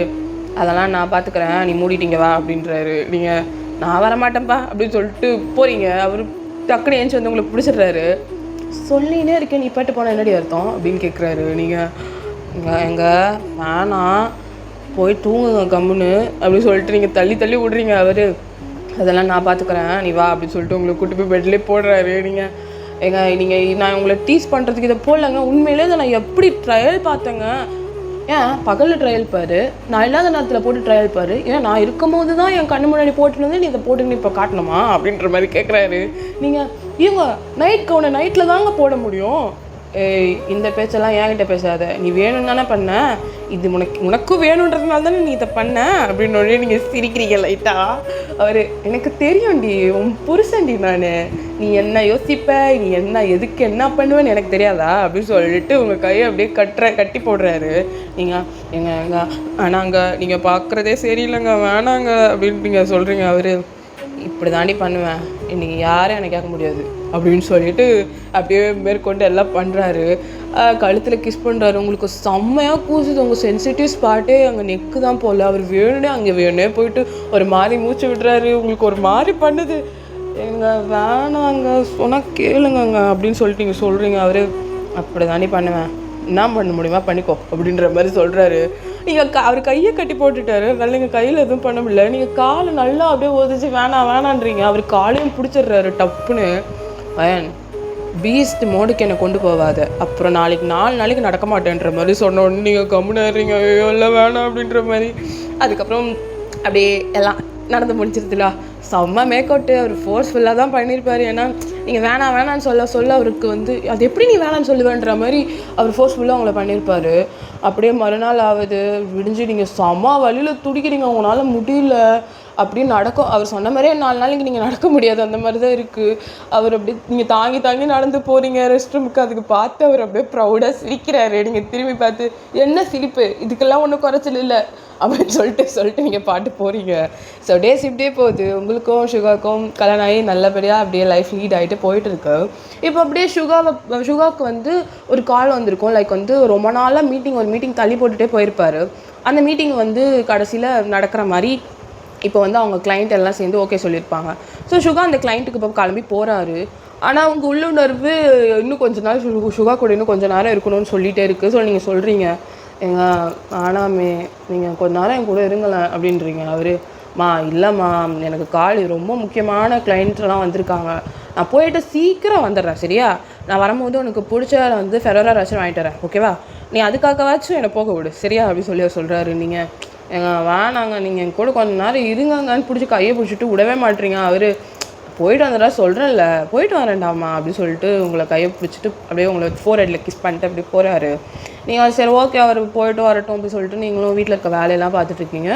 அதெல்லாம் நான் பார்த்துக்கிறேன், நீ மூடிட்டீங்க வா அப்படின்றாரு. நீங்கள் நான் வரமாட்டேன்ப்பா அப்படின்னு சொல்லிட்டு போகிறீங்க. அவர் டக்குனு ஏஞ்சி வந்து உங்களுக்கு பிடிச்சிடுறாரு. சொல்லினே இருக்கேன் நீ பாட்டு போனால் என்னடி அர்த்தம் அப்படின்னு கேட்குறாரு. நீங்கள் எங்கே வேணாம் போய் தூங்குங்க கம்முன்னு அப்படின்னு சொல்லிட்டு நீங்கள் தள்ளி விட்றீங்க. அவர் அதெல்லாம் நான் பார்த்துக்கிறேன் நீ வா அப்படின்னு சொல்லிட்டு உங்களுக்கு கூட்டு போய் பெட்லேயே போடுறாரு. நீங்கள் நான் உங்களை டீஸ் பண்ணுறதுக்கு இதை போடலங்க, உண்மையிலே இதை நான் எப்படி ட்ரையல் பார்த்தேங்க, ஏன் பகலில் ட்ரையல் பாரு, நான் இல்லாத நேரத்தில் போட்டு ட்ரையல் பாரு, ஏன் நான் இருக்கும் போது தான் என் கண்ணு முன்னாடி போட்டுட்டு வந்து நீ இதை போட்டுன்னு இப்போ காட்டணுமா அப்படின்ற மாதிரி கேட்குறாரு. நீங்கள் நைட் கவுனை நைட்டில் தாங்க போட முடியும், ஏய் இந்த பேச்செல்லாம் என்கிட்ட பேசாத, நீ வேணும்னு தானே பண்ண, இது உனக்கும் வேணுன்றதுனால தானே நீ இதை பண்ண அப்படின்னு உடனே நீங்கள் சிரிக்கிறீங்க லைட்டா. அவர் எனக்கு தெரியும்டி, உன் புருஷன்டி நான், நீ என்ன யோசிப்ப, நீ என்ன எதுக்கு என்ன பண்ணுவேன்னு எனக்கு தெரியாதா அப்படின்னு சொல்லிட்டு உங்கள் கையை அப்படியே கட்டி போடுறாரு. நீங்கள் எங்க ஆனாங்க நீங்கள் பார்க்குறதே சரியில்லைங்க வேணாங்க அப்படின்னு நீங்கள் சொல்கிறீங்க. அவர் இப்படி தாண்டி பண்ணுவேன், இன்றைக்கி யாரும் எனக்கு கேட்க முடியாது அப்படின்னு சொல்லிட்டு அப்படியே மேற்கொண்டு எல்லாம் பண்ணுறாரு. கழுத்தில் கிஸ் பண்ணுறாரு. உங்களுக்கு செம்மையாக கூசுது, உங்கள் சென்சிட்டிவ் ஸ்பாட்டே அங்கே நெக்கு தான் போகல. அவர் வேணுனே அங்கே வேணுனே போயிட்டு ஒரு மாதிரி மூச்சு விடுறாரு. உங்களுக்கு ஒரு மாதிரி பண்ணுது. எங்க வேணாங்க சொன்னால் கேளுங்கங்க அப்படின்னு சொல்லிட்டு நீங்கள் சொல்கிறீங்க. அவர் அப்படி தாண்டி பண்ணுவேன், என்ன பண்ண முடியுமா பண்ணிக்கோ அப்படின்ற மாதிரி சொல்கிறாரு. நீங்கள் அவர் கையை கட்டி போட்டுட்டாரு, அதனால நீங்கள் கையில் எதுவும் பண்ண முடியல. நீங்கள் காலை நல்லா அப்படியே ஒதிச்சு வேணான்றீங்க. அவர் காலையும் பிடிச்சிடுறாரு டப்புன்னு. பயன் பீஸ்ட் மோடுக்கு என்னை கொண்டு போவாத, அப்புறம் நாளைக்கு 4 நாளைக்கு நடக்க மாட்டேன்ற மாதிரி சொன்ன உடனே நீங்கள் கம்முனாடுறீங்க. ஐயோ இல்லை வேணாம் அப்படின்ற மாதிரி. அதுக்கப்புறம் அப்படியே எல்லாம் நடந்து முடிச்சிருதுல. செம்ம மேக்கவுட்டு. அவர் ஃபோர்ஸ்ஃபுல்லாக தான் பண்ணியிருப்பார். ஏன்னா நீங்கள் வேணான்னு சொல்ல அவருக்கு அது எப்படி நீ வேணான்னு சொல்லுவேன்ற மாதிரி அவர் ஃபோர்ஸ்ஃபுல்லாக அவங்கள பண்ணியிருப்பார். அப்படியே மறுநாள் ஆகுது, விடிஞ்சு நீங்கள் செம்ம வழியில் துடிக்கிறீங்க, உங்களால் முடியல அப்படின்னு நடக்கும். அவர் சொன்ன மாதிரியே 4 நாளைக்கு நீங்கள் நடக்க முடியாது, அந்த மாதிரி தான் இருக்குது. அவர் அப்படியே நீங்கள் தாங்கி நடந்து போகிறீங்க ரெஸ்ட் ரூமுக்கு. அதுக்கு பார்த்து அவர் அப்படியே ப்ரௌடாக சிரிக்கிறாரு. நீங்கள் திரும்பி பார்த்து என்ன சிரிப்பு, இதுக்கெல்லாம் ஒன்றும் குறைச்சல் இல்லை அப்படின்னு சொல்லிட்டு நீங்கள் பாட்டு போகிறீங்க. ஸோ டேஸ் இப்படியே போகுது. உங்களுக்கும் சுகாக்கும் கல்யாணம் ஆகி நல்லபடியாக அப்படியே லைஃப் லீட் ஆகிட்டு போயிட்டுருக்கு. இப்போ அப்படியே சுகாவுக்கு ஒரு கால் வந்திருக்கும். லைக் ரொம்ப நாளாக ஒரு மீட்டிங் தள்ளி போட்டுகிட்டே போயிருப்பார். அந்த மீட்டிங் கடைசியில் நடக்கிற மாதிரி இப்போ அவங்க கிளைண்ட் எல்லாம் சேர்ந்து ஓகே சொல்லியிருப்பாங்க. ஸோ சுகா அந்த கிளைண்ட்டுக்கு இப்போ கிளம்பி போகிறாரு. ஆனால் அவங்க உள்ளுணர்வு இன்னும் கொஞ்ச நாள் சுகா கூட இன்னும் கொஞ்சம் நேரம் இருக்கணும்னு சொல்லிகிட்டே இருக்குது. ஸோ நீங்கள் சொல்கிறீங்க, ஏங்க ஆனாமே நீங்கள் கொஞ்ச நேரம் என் கூட இருங்களேன் அப்படின்றீங்க. அவருமா இல்லைம்மா, எனக்கு கால் ரொம்ப முக்கியமான கிளைண்ட்லாம் வந்திருக்காங்க, நான் போயிட்டு சீக்கிரம் வந்துடுறேன் சரியா, நான் வரும்போது உனக்கு பிடிச்ச ஃபெரோரா ரஷன் வாங்கிட்டு வரேன் ஓகேவா, நீ அதுக்காகவாச்சும் என்னை போக விடு சரியா அப்படின்னு சொல்லி அவர் சொல்கிறாரு. நீங்கள் எங்க வேணாங்க, நீங்கள் என் கூட கொஞ்ச நேரம் இருங்கங்கன்னு பிடிச்சி கையை பிடிச்சிட்டு விடவே மாட்டீங்க. அவர் போயிட்டு வந்துடா சொல்கிறேன்ல, போயிட்டு வரேன்டாமா அப்படின்னு சொல்லிட்டு உங்களை கையை பிடிச்சிட்டு அப்படியே உங்களை ஃபோர்ஹெட்டில் கிஸ் பண்ணிட்டு அப்படி போகிறாரு. நீங்கள் சரி ஓகே அவர் போயிட்டு வரட்டும் அப்படின்னு சொல்லிட்டு நீங்களும் வீட்டில் இருக்க வேலையெல்லாம் பார்த்துட்ருக்கீங்க.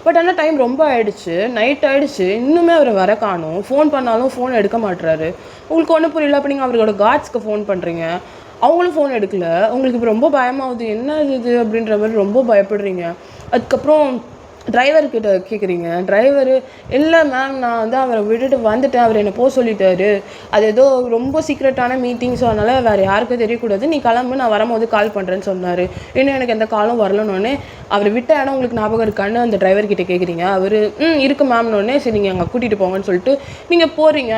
பட் ஆனால் டைம் ரொம்ப ஆகிடுச்சு, நைட் ஆகிடுச்சு, இன்னுமே அவர் வர காணும். ஃபோன் பண்ணாலும் ஃபோன் எடுக்க மாட்டுறாரு. உங்களுக்கு ஒன்றும் புரியல. அப்போ நீங்கள் அவரோட கார்ட்ஸ்க்கு ஃபோன் பண்ணுறீங்க, அவங்களும் ஃபோன் எடுக்கல. உங்களுக்கு இப்போ ரொம்ப பயமாகுது, என்ன இது அப்படின்ற மாதிரி ரொம்ப பயப்படுறீங்க. அதுக்கப்புறம் டிரைவர்கிட்ட கேட்குறீங்க. டிரைவரு இல்லை மேம், நான் அவரை விட்டுட்டு வந்துட்டேன், அவர் என்னை போக சொல்லிட்டாரு, அது ஏதோ ரொம்ப சீக்ரெட்டான மீட்டிங், ஸோ அதனால் வேறு யாருக்கும் தெரியக்கூடாது, நீ கிளம்பு, நான் வரும்போது கால் பண்ணுறேன்னு சொன்னார். இன்னும் எனக்கு எந்த காலும் வரலன்னொடனே அவர் விட்ட இடம் உங்களுக்கு ஞாபகம் இருக்கான்னு அந்த டிரைவர்கிட்ட கேட்குறீங்க. அவர் இருக்கு மேம்னோடனே சரி நீங்கள் அங்கே கூட்டிகிட்டு போங்கன்னு சொல்லிட்டு நீங்கள் போகிறீங்க.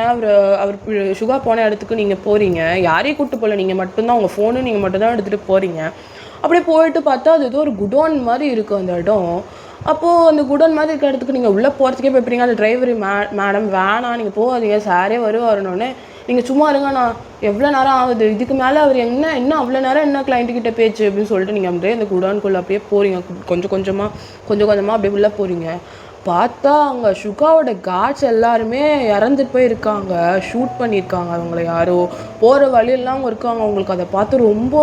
அவர் சுகா போன இடத்துக்கு நீங்கள் போகிறீங்க. யாரையும் கூப்பிட்டு போகல, நீங்கள் மட்டும்தான், உங்கள் ஃபோனு நீங்கள் மட்டும்தான் எடுத்துகிட்டு போகிறீங்க. அப்படியே போயிட்டு பார்த்தா அது ஏதோ ஒரு குடோன் மாதிரி இருக்குது அந்த இடம். அப்போது அந்த குடோன் மாதிரி இருக்கிற இடத்துக்கு நீங்கள் உள்ளே போகிறதுக்கே போய்ப்பீங்க. அந்த டிரைவர் மேடம் வேணாம் நீங்கள் போகாதீங்க, சாரே வருவாருன்னொடனே நீங்கள் சும்மா இருங்க, நான் எவ்வளோ நேரம் ஆகுது, இதுக்கு மேலே அவர் என்ன அவ்வளோ நேரம் என்ன கிளைண்ட்டுக்கிட்ட பேச்சு அப்படின்னு சொல்லிட்டு நீங்கள் அப்படியே அந்த குடோனுக்குள்ளே அப்படியே போகிறீங்க. கொஞ்சம் கொஞ்சமாக அப்படியே உள்ளே போகிறீங்க. பார்த்தா அங்கே சுகாவோட காட்ஸ் எல்லாருமே இறந்துட்டு போயிருக்காங்க, ஷூட் பண்ணியிருக்காங்க. அவங்கள யாரோ போகிற வழியெல்லாம் இருக்காங்க. உங்களுக்கு அதை பார்த்து ரொம்ப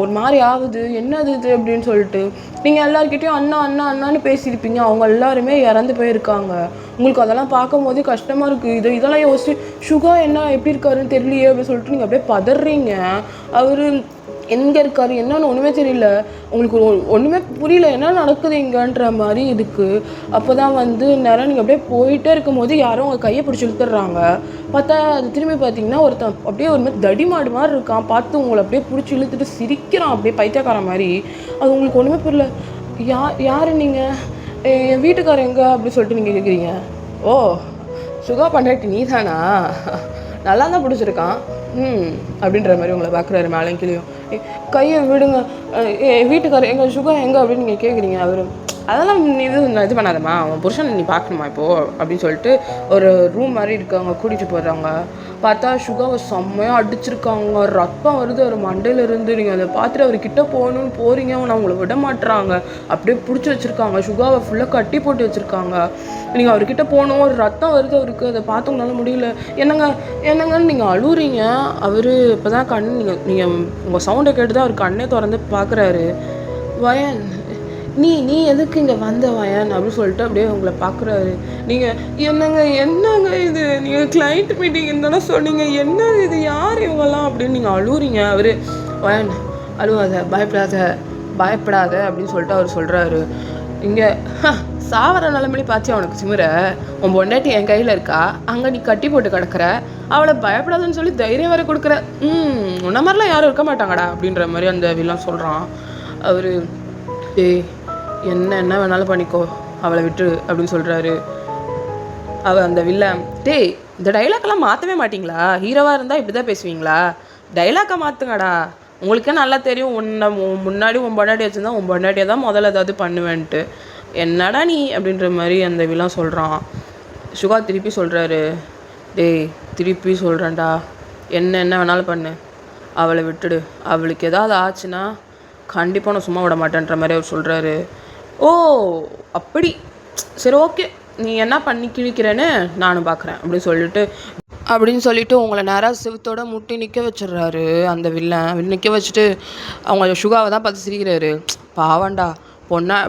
ஒரு மாதிரி ஆகுது, என்னது இது அப்படின்னு சொல்லிட்டு நீங்கள் எல்லாருக்கிட்டையும் அண்ணான்னு பேசியிருப்பீங்க. அவங்க எல்லாருமே இறந்து போயிருக்காங்க. உங்களுக்கு அதெல்லாம் பார்க்கும் போதே கஷ்டமாக இருக்குது. இதெல்லாம் யோசிச்சு சுகா என்ன எப்படி இருக்காருன்னு தெரியலையே அப்படின்னு சொல்லிட்டு நீங்கள் அப்படியே பதறீங்க. அவர் எங்கே இருக்காரு என்னன்னு ஒன்றுமே தெரியல, உங்களுக்கு ஒன்றுமே புரியல, என்ன நடக்குது இங்கன்ற மாதிரி இருக்குது. அப்போ தான் நேரம் நீங்கள் அப்படியே போயிட்டே இருக்கும் போது யாரும் உங்கள் கையை பிடிச்சி இழுத்துடுறாங்க. பார்த்தா அது திரும்பி பார்த்தீங்கன்னா ஒருத்தன் அப்படியே ஒரு மாதிரி தடிமாடு மாதிரி இருக்கான். பார்த்து உங்களை அப்படியே பிடிச்சி இழுத்துட்டு சிரிக்கிறான் அப்படியே பைத்தியக்கார மாதிரி. அது உங்களுக்கு ஒன்றுமே புரியல. யார் நீங்கள், என் வீட்டுக்காரர் எங்கே அப்படின்னு சொல்லிட்டு நீங்கள் கேட்குறீங்க. ஓ சுகா பண்டாட்டி நீ தானா, நல்லா தான் பிடிச்சிருக்கான் அப்படின்ற மாதிரி உங்களை பார்க்குறாரு மேலேயும் கீழேயும். கையை விடுங்க, வீட்டுக்காரர் எங்கள் சுகா எங்கே அப்படின்னு நீங்கள் கேட்குறீங்க. அவர் அதெல்லாம் நீ இது பண்ணாதம்மா, அவன் புருஷன் நீ பார்க்கணுமா இப்போது அப்படின்னு சொல்லிட்டு ஒரு ரூம் மாதிரி இருக்கு, அவங்க கூட்டிகிட்டு போடுறாங்க. பார்த்தா சுகாவை செம்மையாக அடிச்சிருக்காங்க, ரத்தம் வருது அவர் மண்டையிலேருந்து. நீங்கள் அதை பார்த்துட்டு அவர்கிட்ட போகணுன்னு போகிறீங்க, அவனை அவங்கள விட மாட்டுறாங்க, அப்படியே பிடிச்சி வச்சுருக்காங்க, சுகாவை ஃபுல்லாக கட்டி போட்டு வச்சுருக்காங்க. நீங்கள் அவர்கிட்ட போகணும், ஒரு ரத்தம் வருது அவருக்கு, அதை பார்த்து உங்களால் முடியல, என்னங்க என்னங்கன்னு நீங்கள் அழுவுறீங்க. அவர் இப்போ தான் நீங்கள் உங்கள் சவுண்டை கேட்டு தான் அவர் கண்ணே திறந்து பார்க்குறாரு. வயன், நீ எதுக்கு இங்கே வந்த வயன் அப்படின்னு சொல்லிட்டு அப்படியே உங்களை பார்க்குறாரு. நீங்கள் என்னங்க இது, நீங்கள் கிளைண்ட் மீட்டிங் இருந்தாலும் சொன்னீங்க, என்ன இது, யார் இவங்கெல்லாம் அப்படின்னு நீங்கள் அழுவுறீங்க. அவர் வயன் அழுவாத, பயப்படாத அப்படின்னு சொல்லிட்டு அவர் சொல்கிறாரு. இங்கே சாவர நிலைமையிலே பார்த்து அவனுக்கு சிமிர, உன் பொண்டாட்டி என் கையில் இருக்கா, அங்கே நீ கட்டி போட்டு கிடக்குற, அவளை பயப்படாதுன்னு சொல்லி தைரியம் வேறு கொடுக்குற, உன்ன மாதிரிலாம் யாரும் இருக்க மாட்டாங்கடா அப்படின்ற மாதிரி அந்த வில்லன் சொல்கிறான். அவர் டேய் என்ன வேணாலும் பண்ணிக்கோ, அவளை விட்டு அப்படின்னு சொல்கிறாரு. அந்த வில்லன், டேய் இந்த டைலாக்கெல்லாம் மாற்றவே மாட்டிங்களா, ஹீரோவாக இருந்தால் இப்படி தான் பேசுவீங்களா, டைலாக்கை மாற்றுங்கடா, உங்களுக்கே நல்லா தெரியும் உன்னை முன்னாடி உன் பொண்டாட்டி வச்சுருந்தா உன் பொண்டாட்டியை தான் முதல்ல ஏதாவது பண்ணுவேன்ட்டு, என்னடா நீ அப்படின்ற மாதிரி அந்த வில்லன் சொல்கிறான். சுகா திருப்பி சொல்கிறாரு, டேய் திருப்பி சொல்கிறேன்டா, என்ன வேணாலும் பண்ணு, அவளை விட்டுடு, அவளுக்கு ஏதாவது ஆச்சுன்னா கண்டிப்பாக நான் சும்மா விட மாட்டேன்ற மாதிரி அவர் சொல்கிறாரு. ஓ அப்படி, சரி ஓகே, நீ என்ன பண்ணி கிழிக்கிறேன்னு நானும் பார்க்குறேன் அப்படின்னு சொல்லிட்டு உங்களை நேராக சிவத்தோட முட்டி நிற்க வச்சிடுறாரு அந்த வில்லன். நிற்க வச்சுட்டு அவங்க சுகாவை தான் பார்த்து சிரிக்கிறாரு. பாவண்டா,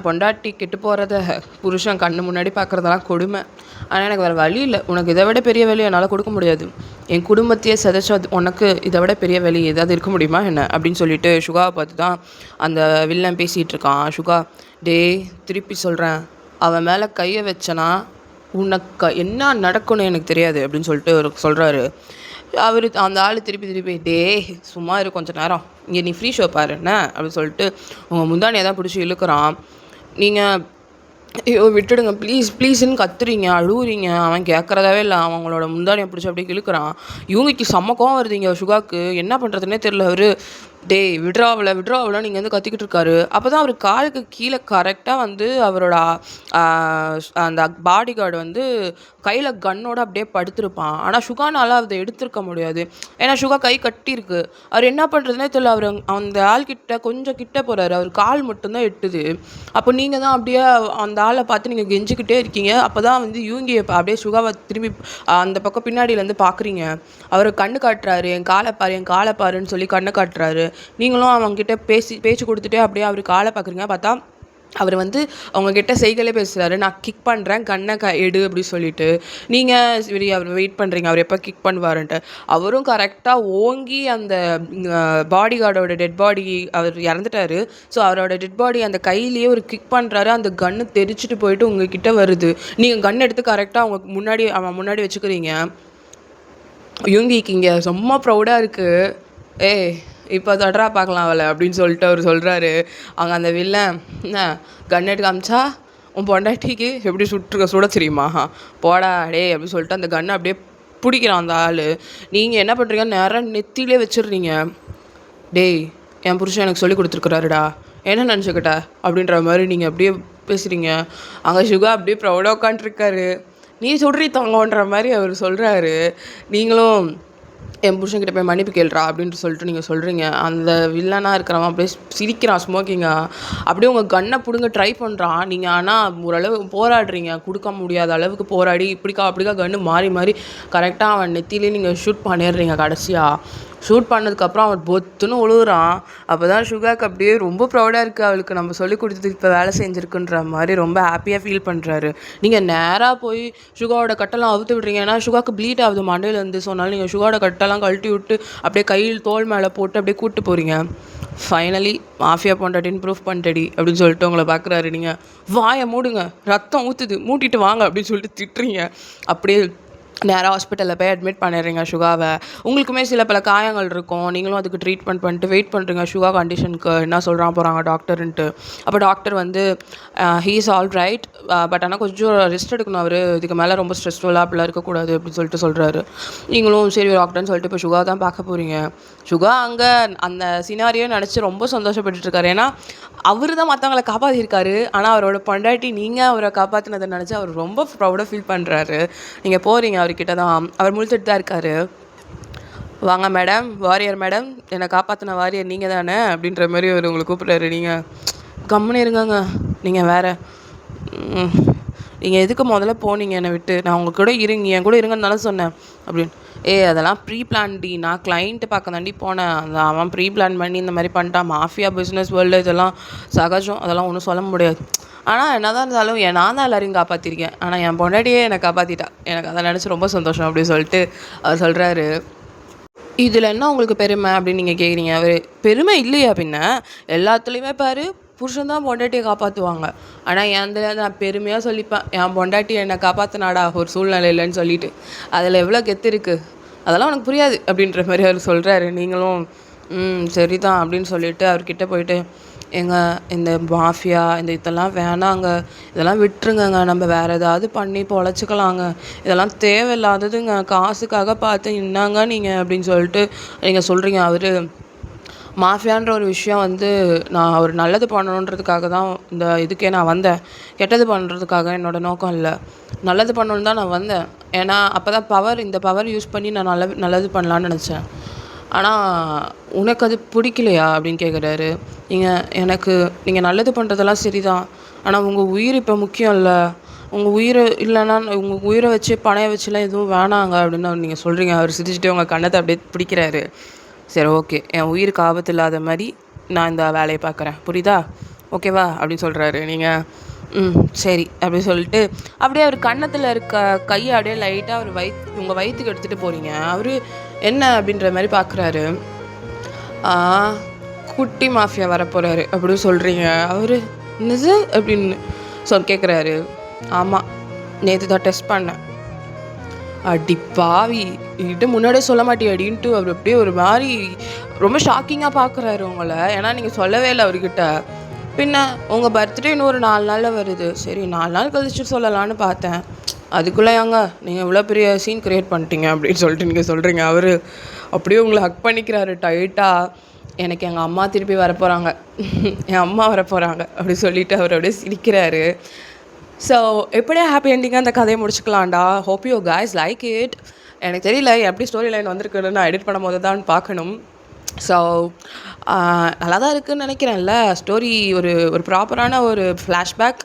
பொண்டாட்டி கெட்டு போகிறத புருஷன் கண்ணு முன்னாடி பார்க்குறதெல்லாம் கொடுமை. ஆனால் எனக்கு வேறு வழி இல்லை, உனக்கு இதை விட பெரிய வேலை என்னால் கொடுக்க முடியாது, என் குடும்பத்தையே சிதைச்ச உனக்கு இதை விட பெரிய வேலை ஏதாவது இருக்க முடியுமா என்ன அப்படின்னு சொல்லிட்டு சுகாவை பார்த்து தான் அந்த வில்லன் பேசிகிட்டு இருக்கான். சுகா, டேய் திருப்பி சொல்கிறேன், அவன் மேலே கையை வச்சனா உனக்கு என்ன நடக்கும்னு எனக்கு தெரியாது அப்படின்னு சொல்லிட்டு அவர் சொல்கிறாரு. அந்த ஆள் திருப்பி டே சும்மா இரு கொஞ்சம் நேரம், இங்கே நீ ஃப்ரீ ஷோ பாரு என்ன அப்படின்னு சொல்லிட்டு உங்கள் முந்தானியை தான் பிடிச்சி இழுக்கிறான். நீங்கள் ஐயோ விட்டுடுங்க ப்ளீஸ்ன்னு கத்துறீங்க, அழுவுறீங்க, அவன் கேட்குறதாவே இல்லை, அவங்களோட முந்தானியை பிடிச்சி அப்படியே இழுக்கிறான். இவங்களுக்கு செம்ம கோவம் வருதுங்க சுகாவுக்கு, என்ன பண்ணுறதுனே தெரில. அவர் டேய் விட்ராவில் நீங்கள் வந்து கத்திக்கிட்டு இருக்காரு. அப்போ தான் அவர் காலுக்கு கீழே கரெக்டாக வந்து அவரோட அந்த பாடி கார்டு வந்து கையில் கன்னோட அப்படியே படுத்திருப்பான். ஆனால் சுகானால் அதை எடுத்துருக்க முடியாது, ஏன்னா சுகா கை கட்டியிருக்கு. அவர் என்ன பண்ணுறதுனே தெரியல. அவர் அந்த ஆள்கிட்ட கொஞ்சம் கிட்ட போகிறாரு, அவர் கால் மட்டும்தான் எட்டுது. அப்போ நீங்கள் தான் அப்படியே அந்த ஆளை பார்த்து நீங்கள் கெஞ்சிக்கிட்டே இருக்கீங்க. அப்போ தான் வந்து யூங்கியை அப்படியே சுகாவை திரும்பி அந்த பக்கம் பின்னாடியிலேருந்து பார்க்குறீங்க. அவர் கண்ணு காட்டுறாரு, என் காலை பாருன்னு சொல்லி கண்ணை காட்டுறாரு. நீங்களும் அவங்ககிட்ட பேச்சு கொடுத்துட்டே அப்படியே அவர் காலை பார்க்குறீங்க. பார்த்தா அவர் வந்து அவங்கக்கிட்ட செய்களே பேசுகிறாரு, நான் கிக் பண்ணுறேன் கண்ணை எடு அப்படி சொல்லிட்டு. நீங்கள் சரி அவர் வெயிட் பண்ணுறீங்க, அவர் எப்போ கிக் பண்ணுவாருன்ட்டு. அவரும் கரெக்டாக ஓங்கி அந்த பாடி கார்டோட டெட் பாடி, அவர் இறந்துட்டாரு, ஸோ அவரோட டெட் பாடி அந்த கையிலேயே ஒரு கிக் பண்ணுறாரு. அந்த கன்று தெரிச்சிட்டு போயிட்டு உங்ககிட்ட வருது. நீங்கள் கன் எடுத்து கரெக்டாக அவன் முன்னாடி வச்சுக்கிறீங்க. யூங்கிக்கு இங்கே ரொம்ப ப்ரௌடாக இருக்குது, இப்போ தொடரா பார்க்கலாம் அவளை அப்படின்னு சொல்லிட்டு அவர் சொல்கிறாரு. அங்கே அந்த வில்லன் என்ன கன் காமிச்சா உன் பொண்டாட்டிக்கு எப்படி சுட தெரியுமா, போடா டே அப்படின்னு சொல்லிட்டு அந்த கன்னை அப்படியே பிடிக்கிறான் அந்த ஆள். நீங்கள் என்ன பண்ணுறீங்க, நேரம் நெத்திலே வச்சிடுறீங்க. டேய் என் புருஷன் எனக்கு சொல்லி கொடுத்துருக்குறாருடா, என்ன நினச்சிக்கிட்ட அப்படின்ற மாதிரி நீங்கள் அப்படியே பேசுகிறீங்க. அங்கே சுகா அப்படியே ப்ரௌடாக உட்காண்ட்ருக்காரு. நீ சொல்கிறீ தாங்கன்ற மாதிரி அவர் சொல்கிறாரு. நீங்களும் என் புருஷன்கிட்ட போய் மன்னிப்பு கேள்றா அப்படின்ட்டு சொல்லிட்டு நீங்கள் சொல்கிறீங்க. அந்த வில்லனாக இருக்கிறவன் அப்படியே சிரிக்கிறான் ஸ்மோக்கிங்காக. அப்படியே உங்கள் கன்னை பிடுங்க ட்ரை பண்ணுறான். நீங்கள் ஆனால் ஓரளவு போராடுறீங்க, கொடுக்க முடியாத அளவுக்கு போராடி அப்படிக்கா கன்று மாறி கரெக்டாக அவன் நெத்திலே நீங்கள் ஷூட் பண்ணிடுறீங்க. கடைசியாக ஷூட் பண்ணதுக்கப்புறம் அவன் பொத்துன்னு உழுவுறான். அப்போ தான் சுகாக்கு அப்படியே ரொம்ப ப்ரௌடாக இருக்குது, அவளுக்கு நம்ம சொல்லி கொடுத்தது இப்போ வேலை செஞ்சுருக்குன்ற மாதிரி ரொம்ப ஹாப்பியாக ஃபீல் பண்ணுறாரு. நீங்கள் நேராக போய் சுகாவோட கட்டெல்லாம் அவுத்து விட்றீங்க, ஏன்னா சுகாக்கு ப்ளீட் ஆகுது மண்டையிலேருந்து. சொன்னாலும் நீங்கள் சுகாவோட கட்டெல்லாம் கழட்டி விட்டு அப்படியே கையில் தோல் மேலே போட்டு அப்படியே கூப்பிட்டு போகிறீங்க. ஃபைனலி மாஃபியா பொண்டாட்டின்னு ப்ரூஃப் பண்ணிட்டடி அப்படின்னு சொல்லிட்டு உங்களை பார்க்குறாரு. நீங்கள் வாயை மூடுங்க, ரத்தம் ஊற்றுது, மூட்டிட்டு வாங்க அப்படின்னு சொல்லிட்டு திட்டுறீங்க. அப்படியே நேராக ஹாஸ்பிட்டலில் போய் அட்மிட் பண்ணிடுறீங்க சுகாவை. உங்களுக்குமே சில பல காயங்கள் இருக்கும், நீங்களும் அதுக்கு ட்ரீட்மெண்ட் பண்ணிட்டு வெயிட் பண்ணுறீங்க சுகா கண்டிஷனுக்கு என்ன சொல்கிறான் போகிறாங்க டாக்டர்ன்ட்டு. அப்போ டாக்டர் வந்து he is all right, but ஆனால் கொஞ்சம் ரெஸ்ட் எடுக்கணும், அவர் இதுக்கு மேலே ரொம்ப ஸ்ட்ரெஸ்ஃபுல்லாக அப்படிலாம் இருக்கக்கூடாது அப்படின்னு சொல்லிட்டு சொல்கிறாரு. நீங்களும் சரி டாக்டர்னு சொல்லிட்டு இப்போ சுகா தான் பார்க்க போகிறீங்க. சுகா அங்கே அந்த சினாரியோ நினச்சி ரொம்ப சந்தோஷப்பட்டுருக்காரு, ஏன்னா அவர் தான் மற்றவங்களை காப்பாற்றிருக்காரு. ஆனால் அவரோட பொண்டாட்டி நீங்கள் அவரை காப்பாற்றினதை நினச்சி அவர் ரொம்ப ப்ரௌடாக ஃபீல் பண்ணுறாரு. நீங்கள் போகிறீங்க அவர்கிட்ட தான், அவர் முழிச்சிட்டு தான் இருக்காரு. வாங்க மேடம், வாரியர் மேடம், என்னை காப்பாற்றின வாரியர் நீங்கள் தானே அப்படின்ற மாதிரி அவர் உங்களை கூப்பிட்றாரு. நீங்கள் கம்முன்னு இருங்கங்க. நீங்கள் வேறு நீங்கள் எதுக்கு முதல்ல போனீங்க என்னை விட்டு? நான் உங்கள் கூட என் கூட இருங்கன்னு தானே சொன்னேன் அப்படின்னு. அதெல்லாம் ப்ரீ பிளான்டி, நான் கிளைண்ட்டு பார்க்க தாண்டி போனேன். அந்த அவன் ப்ரீ பிளான் பண்ணி இந்த மாதிரி பண்ணிட்டான். மாஃபியா பிஸ்னஸ் வேர்ல்டு இதெல்லாம் சகஜம், அதெல்லாம் ஒன்றும் சொல்ல முடியாது. ஆனால் என்ன தான் இருந்தாலும் நான் தான் எல்லாரையும் காப்பாற்றிருக்கேன். ஆனால் என் பொண்டாட்டியே என்னை காப்பாற்றிட்டா. எனக்கு அதை நினச்சி ரொம்ப சந்தோஷம் அப்படின்னு சொல்லிட்டு அவர் சொல்கிறாரு. இதில் என்ன உங்களுக்கு பெருமை அப்படின்னு நீங்கள் கேட்குறீங்க. அவர் பெருமை இல்லையா பின்ன? எல்லாத்துலேயுமே பாரு புருஷன் தான் பொண்டாட்டியை காப்பாற்றுவாங்க. ஆனால் என்தில் நான் பெருமையாக சொல்லிப்பேன், என் பொண்டாட்டி என்னை காப்பாற்றினாடா ஒரு சூழ்நிலை இல்லைன்னு சொல்லிட்டு. அதில் எவ்வளோ கெத்து இருக்குது, அதெல்லாம் உனக்கு புரியாது அப்படின்ற மாதிரி அவர் சொல்கிறாரு. நீங்களும் சரி தான் அப்படின்னு சொல்லிட்டு அவர்கிட்ட போயிட்டு, இந்த மாஃபியா இதெல்லாம் வேணாங்க, இதெல்லாம் விட்டுருங்கங்க, நம்ம வேறு ஏதாவது பண்ணி பொழைச்சிக்கலாங்க, இதெல்லாம் தேவையில்லாததுங்க, காசுக்காக பார்த்து இன்னாங்க நீங்கள் அப்படின்னு சொல்லிட்டு நீங்கள் சொல்கிறீங்க. அவர் மாஃபியான்ற ஒரு விஷயம் நான் அவர் நல்லது பண்ணணுன்றதுக்காக தான் இந்த இதுக்கே நான் வந்தேன். கெட்டது பண்ணுறதுக்காக என்னோடய நோக்கம் இல்லை, நல்லது பண்ணணுன்னு தான் நான் வந்தேன். ஏன்னா அப்போ தான் இந்த பவர் யூஸ் பண்ணி நான் நல்லது பண்ணலான்னு நினச்சேன். ஆனால் உனக்கு அது பிடிக்கலையா அப்படின்னு கேட்குறாரு. நீங்கள் நல்லது பண்ணுறதெல்லாம் சரி தான், ஆனால் உங்கள் உயிர் இப்போ முக்கியம் இல்லை. உங்கள் உயிர் இல்லைன்னா உங்கள் உயிரை வச்சு பணைய வச்சுலாம் எதுவும் வேணாங்க அப்படின்னு நீங்கள் சொல்கிறீங்க. அவர் சிரிச்சுட்டு உங்கள் கண்ணத்தை அப்படியே பிடிக்கிறாரு. சரி, ஓகே, என் உயிருக்கு ஆபத்து இல்லாத மாதிரி நான் இந்த வேலையை பார்க்குறேன், புரியுதா, ஓகேவா அப்படின்னு சொல்கிறாரு. நீங்கள் சரி அப்படின்னு சொல்லிட்டு அப்படியே அவர் கன்னத்தில் இருக்க கையை அப்படியே லைட்டாக அவர் உங்கள் வயிற்றுக்கு எடுத்துகிட்டு போகிறீங்க. அவர் என்ன அப்படின்ற மாதிரி பார்க்குறாரு. குட்டி மாஃபியா வரப்போகிறாரு அப்படின்னு சொல்கிறீங்க. அவர் என்னது அப்படின்னு கேட்குறாரு. ஆமாம், நேற்று தான் டெஸ்ட் பண்ணேன். அடி பாவி, என்கிட்ட முன்னாடியே சொல்ல மாட்டேன் அப்படின்ட்டு அவர் அப்படியே ஒரு மாதிரி ரொம்ப ஷாக்கிங்காக பார்க்குறாரு உங்களை. ஏன்னா நீங்கள் சொல்லவே இல்லை அவர்கிட்ட. பின்ன உங்கள் பர்த்டே இன்னும் ஒரு 4 நாளில் வருது. சரி, 4 நாள் கழிச்சு சொல்லலான்னு பார்த்தேன், அதுக்குள்ளே நீங்கள் இவ்வளோ பெரிய சீன் க்ரியேட் பண்ணிட்டீங்க அப்படின்னு சொல்லிட்டு நீங்கள் சொல்கிறீங்க. அவர் அப்படியே உங்களை ஹக் பண்ணிக்கிறாரு டைட்டாக. எனக்கு எங்கள் அம்மா திருப்பி வரப்போகிறாங்க, என் அம்மா வரப்போகிறாங்க அப்படி சொல்லிவிட்டு அவர் அப்படியே சிரிக்கிறாரு. ஸோ எப்படியே ஹாப்பி எண்டிங்காக அந்த கதையை முடிச்சுக்கலாம்டா. Hope you guys like it. எனக்கு தெரியல எப்படி ஸ்டோரி லைன் வந்திருக்குன்னு, நான் எடிட் பண்ணும் போது தான் பார்க்கணும். ஸோ நல்லா தான் இருக்குதுன்னு நினைக்கிறேன்ல. ஸ்டோரி ஒரு ப்ராப்பரான ஒரு ஃப்ளாஷ்பேக்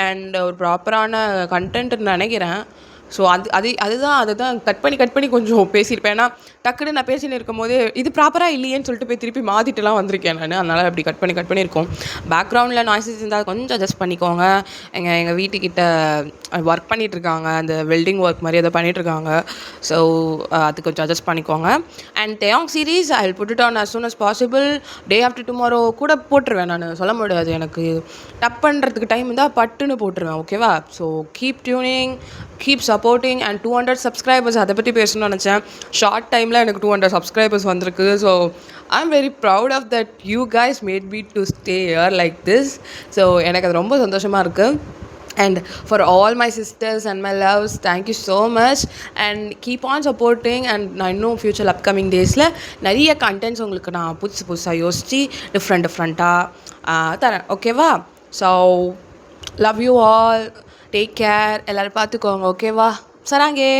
அண்ட் ஒரு ப்ராப்பரான கண்டென்ட்னு நினைக்கிறேன். ஸோ அதுதான் கட் பண்ணி கொஞ்சம் பேசியிருப்பேன். ஏன்னா டக்குன்னு நான் பேசின்னு இருக்கும் போது இது ப்ராப்பராக இல்லையேன்னு சொல்லிட்டு போய் திருப்பி மாற்றிட்டுலாம் வந்திருக்கேன் நான். அதனால் அப்படி கட் பண்ணி இருக்கும். பேக்ரவுண்டில் நாய்ஸஸ் இருந்தால் கொஞ்சம் அட்ஜஸ்ட் பண்ணிக்கோங்க. எங்கள் வீட்டுக்கிட்ட ஒர்க் பண்ணிகிட்ருக்காங்க, அந்த வெல்டிங் ஒர்க் மாதிரி அதை பண்ணிகிட்ருக்காங்க. ஸோ அது கொஞ்சம் அட்ஜஸ்ட் பண்ணிக்கோங்க. அண்ட் தேயாங் series I will put it on as soon as possible. Day after tomorrow கூட போட்டுருவேன். நான் சொல்ல முடியாது, எனக்கு டப் பண்ணுறதுக்கு டைம் இருந்தால் பட்டுன்னு போட்டுருவேன், ஓகேவா? So keep tuning, keep supporting. And 200 subscribers, அதை பற்றி பேசணும்னு நினச்சேன். ஷார்ட் டைமில் எனக்கு 200 சப்ஸ்கிரைபர்ஸ் வந்திருக்கு. So I am very proud of that you guys made me to stay here like this. So எனக்கு அது ரொம்ப சந்தோஷமாக இருக்குது. And for all my sisters and my loves, thank you so much. And keep on supporting. And நான் இன்னும் future upcoming டேஸில் நிறைய contents உங்களுக்கு நான் புதுசாக யோசித்து டிஃப்ரெண்ட்டாக தரேன், ஓகேவா? So love you all, take care, எல்லோரும் பார்த்துக்கோங்க, ஓகேவா? சராங்கே.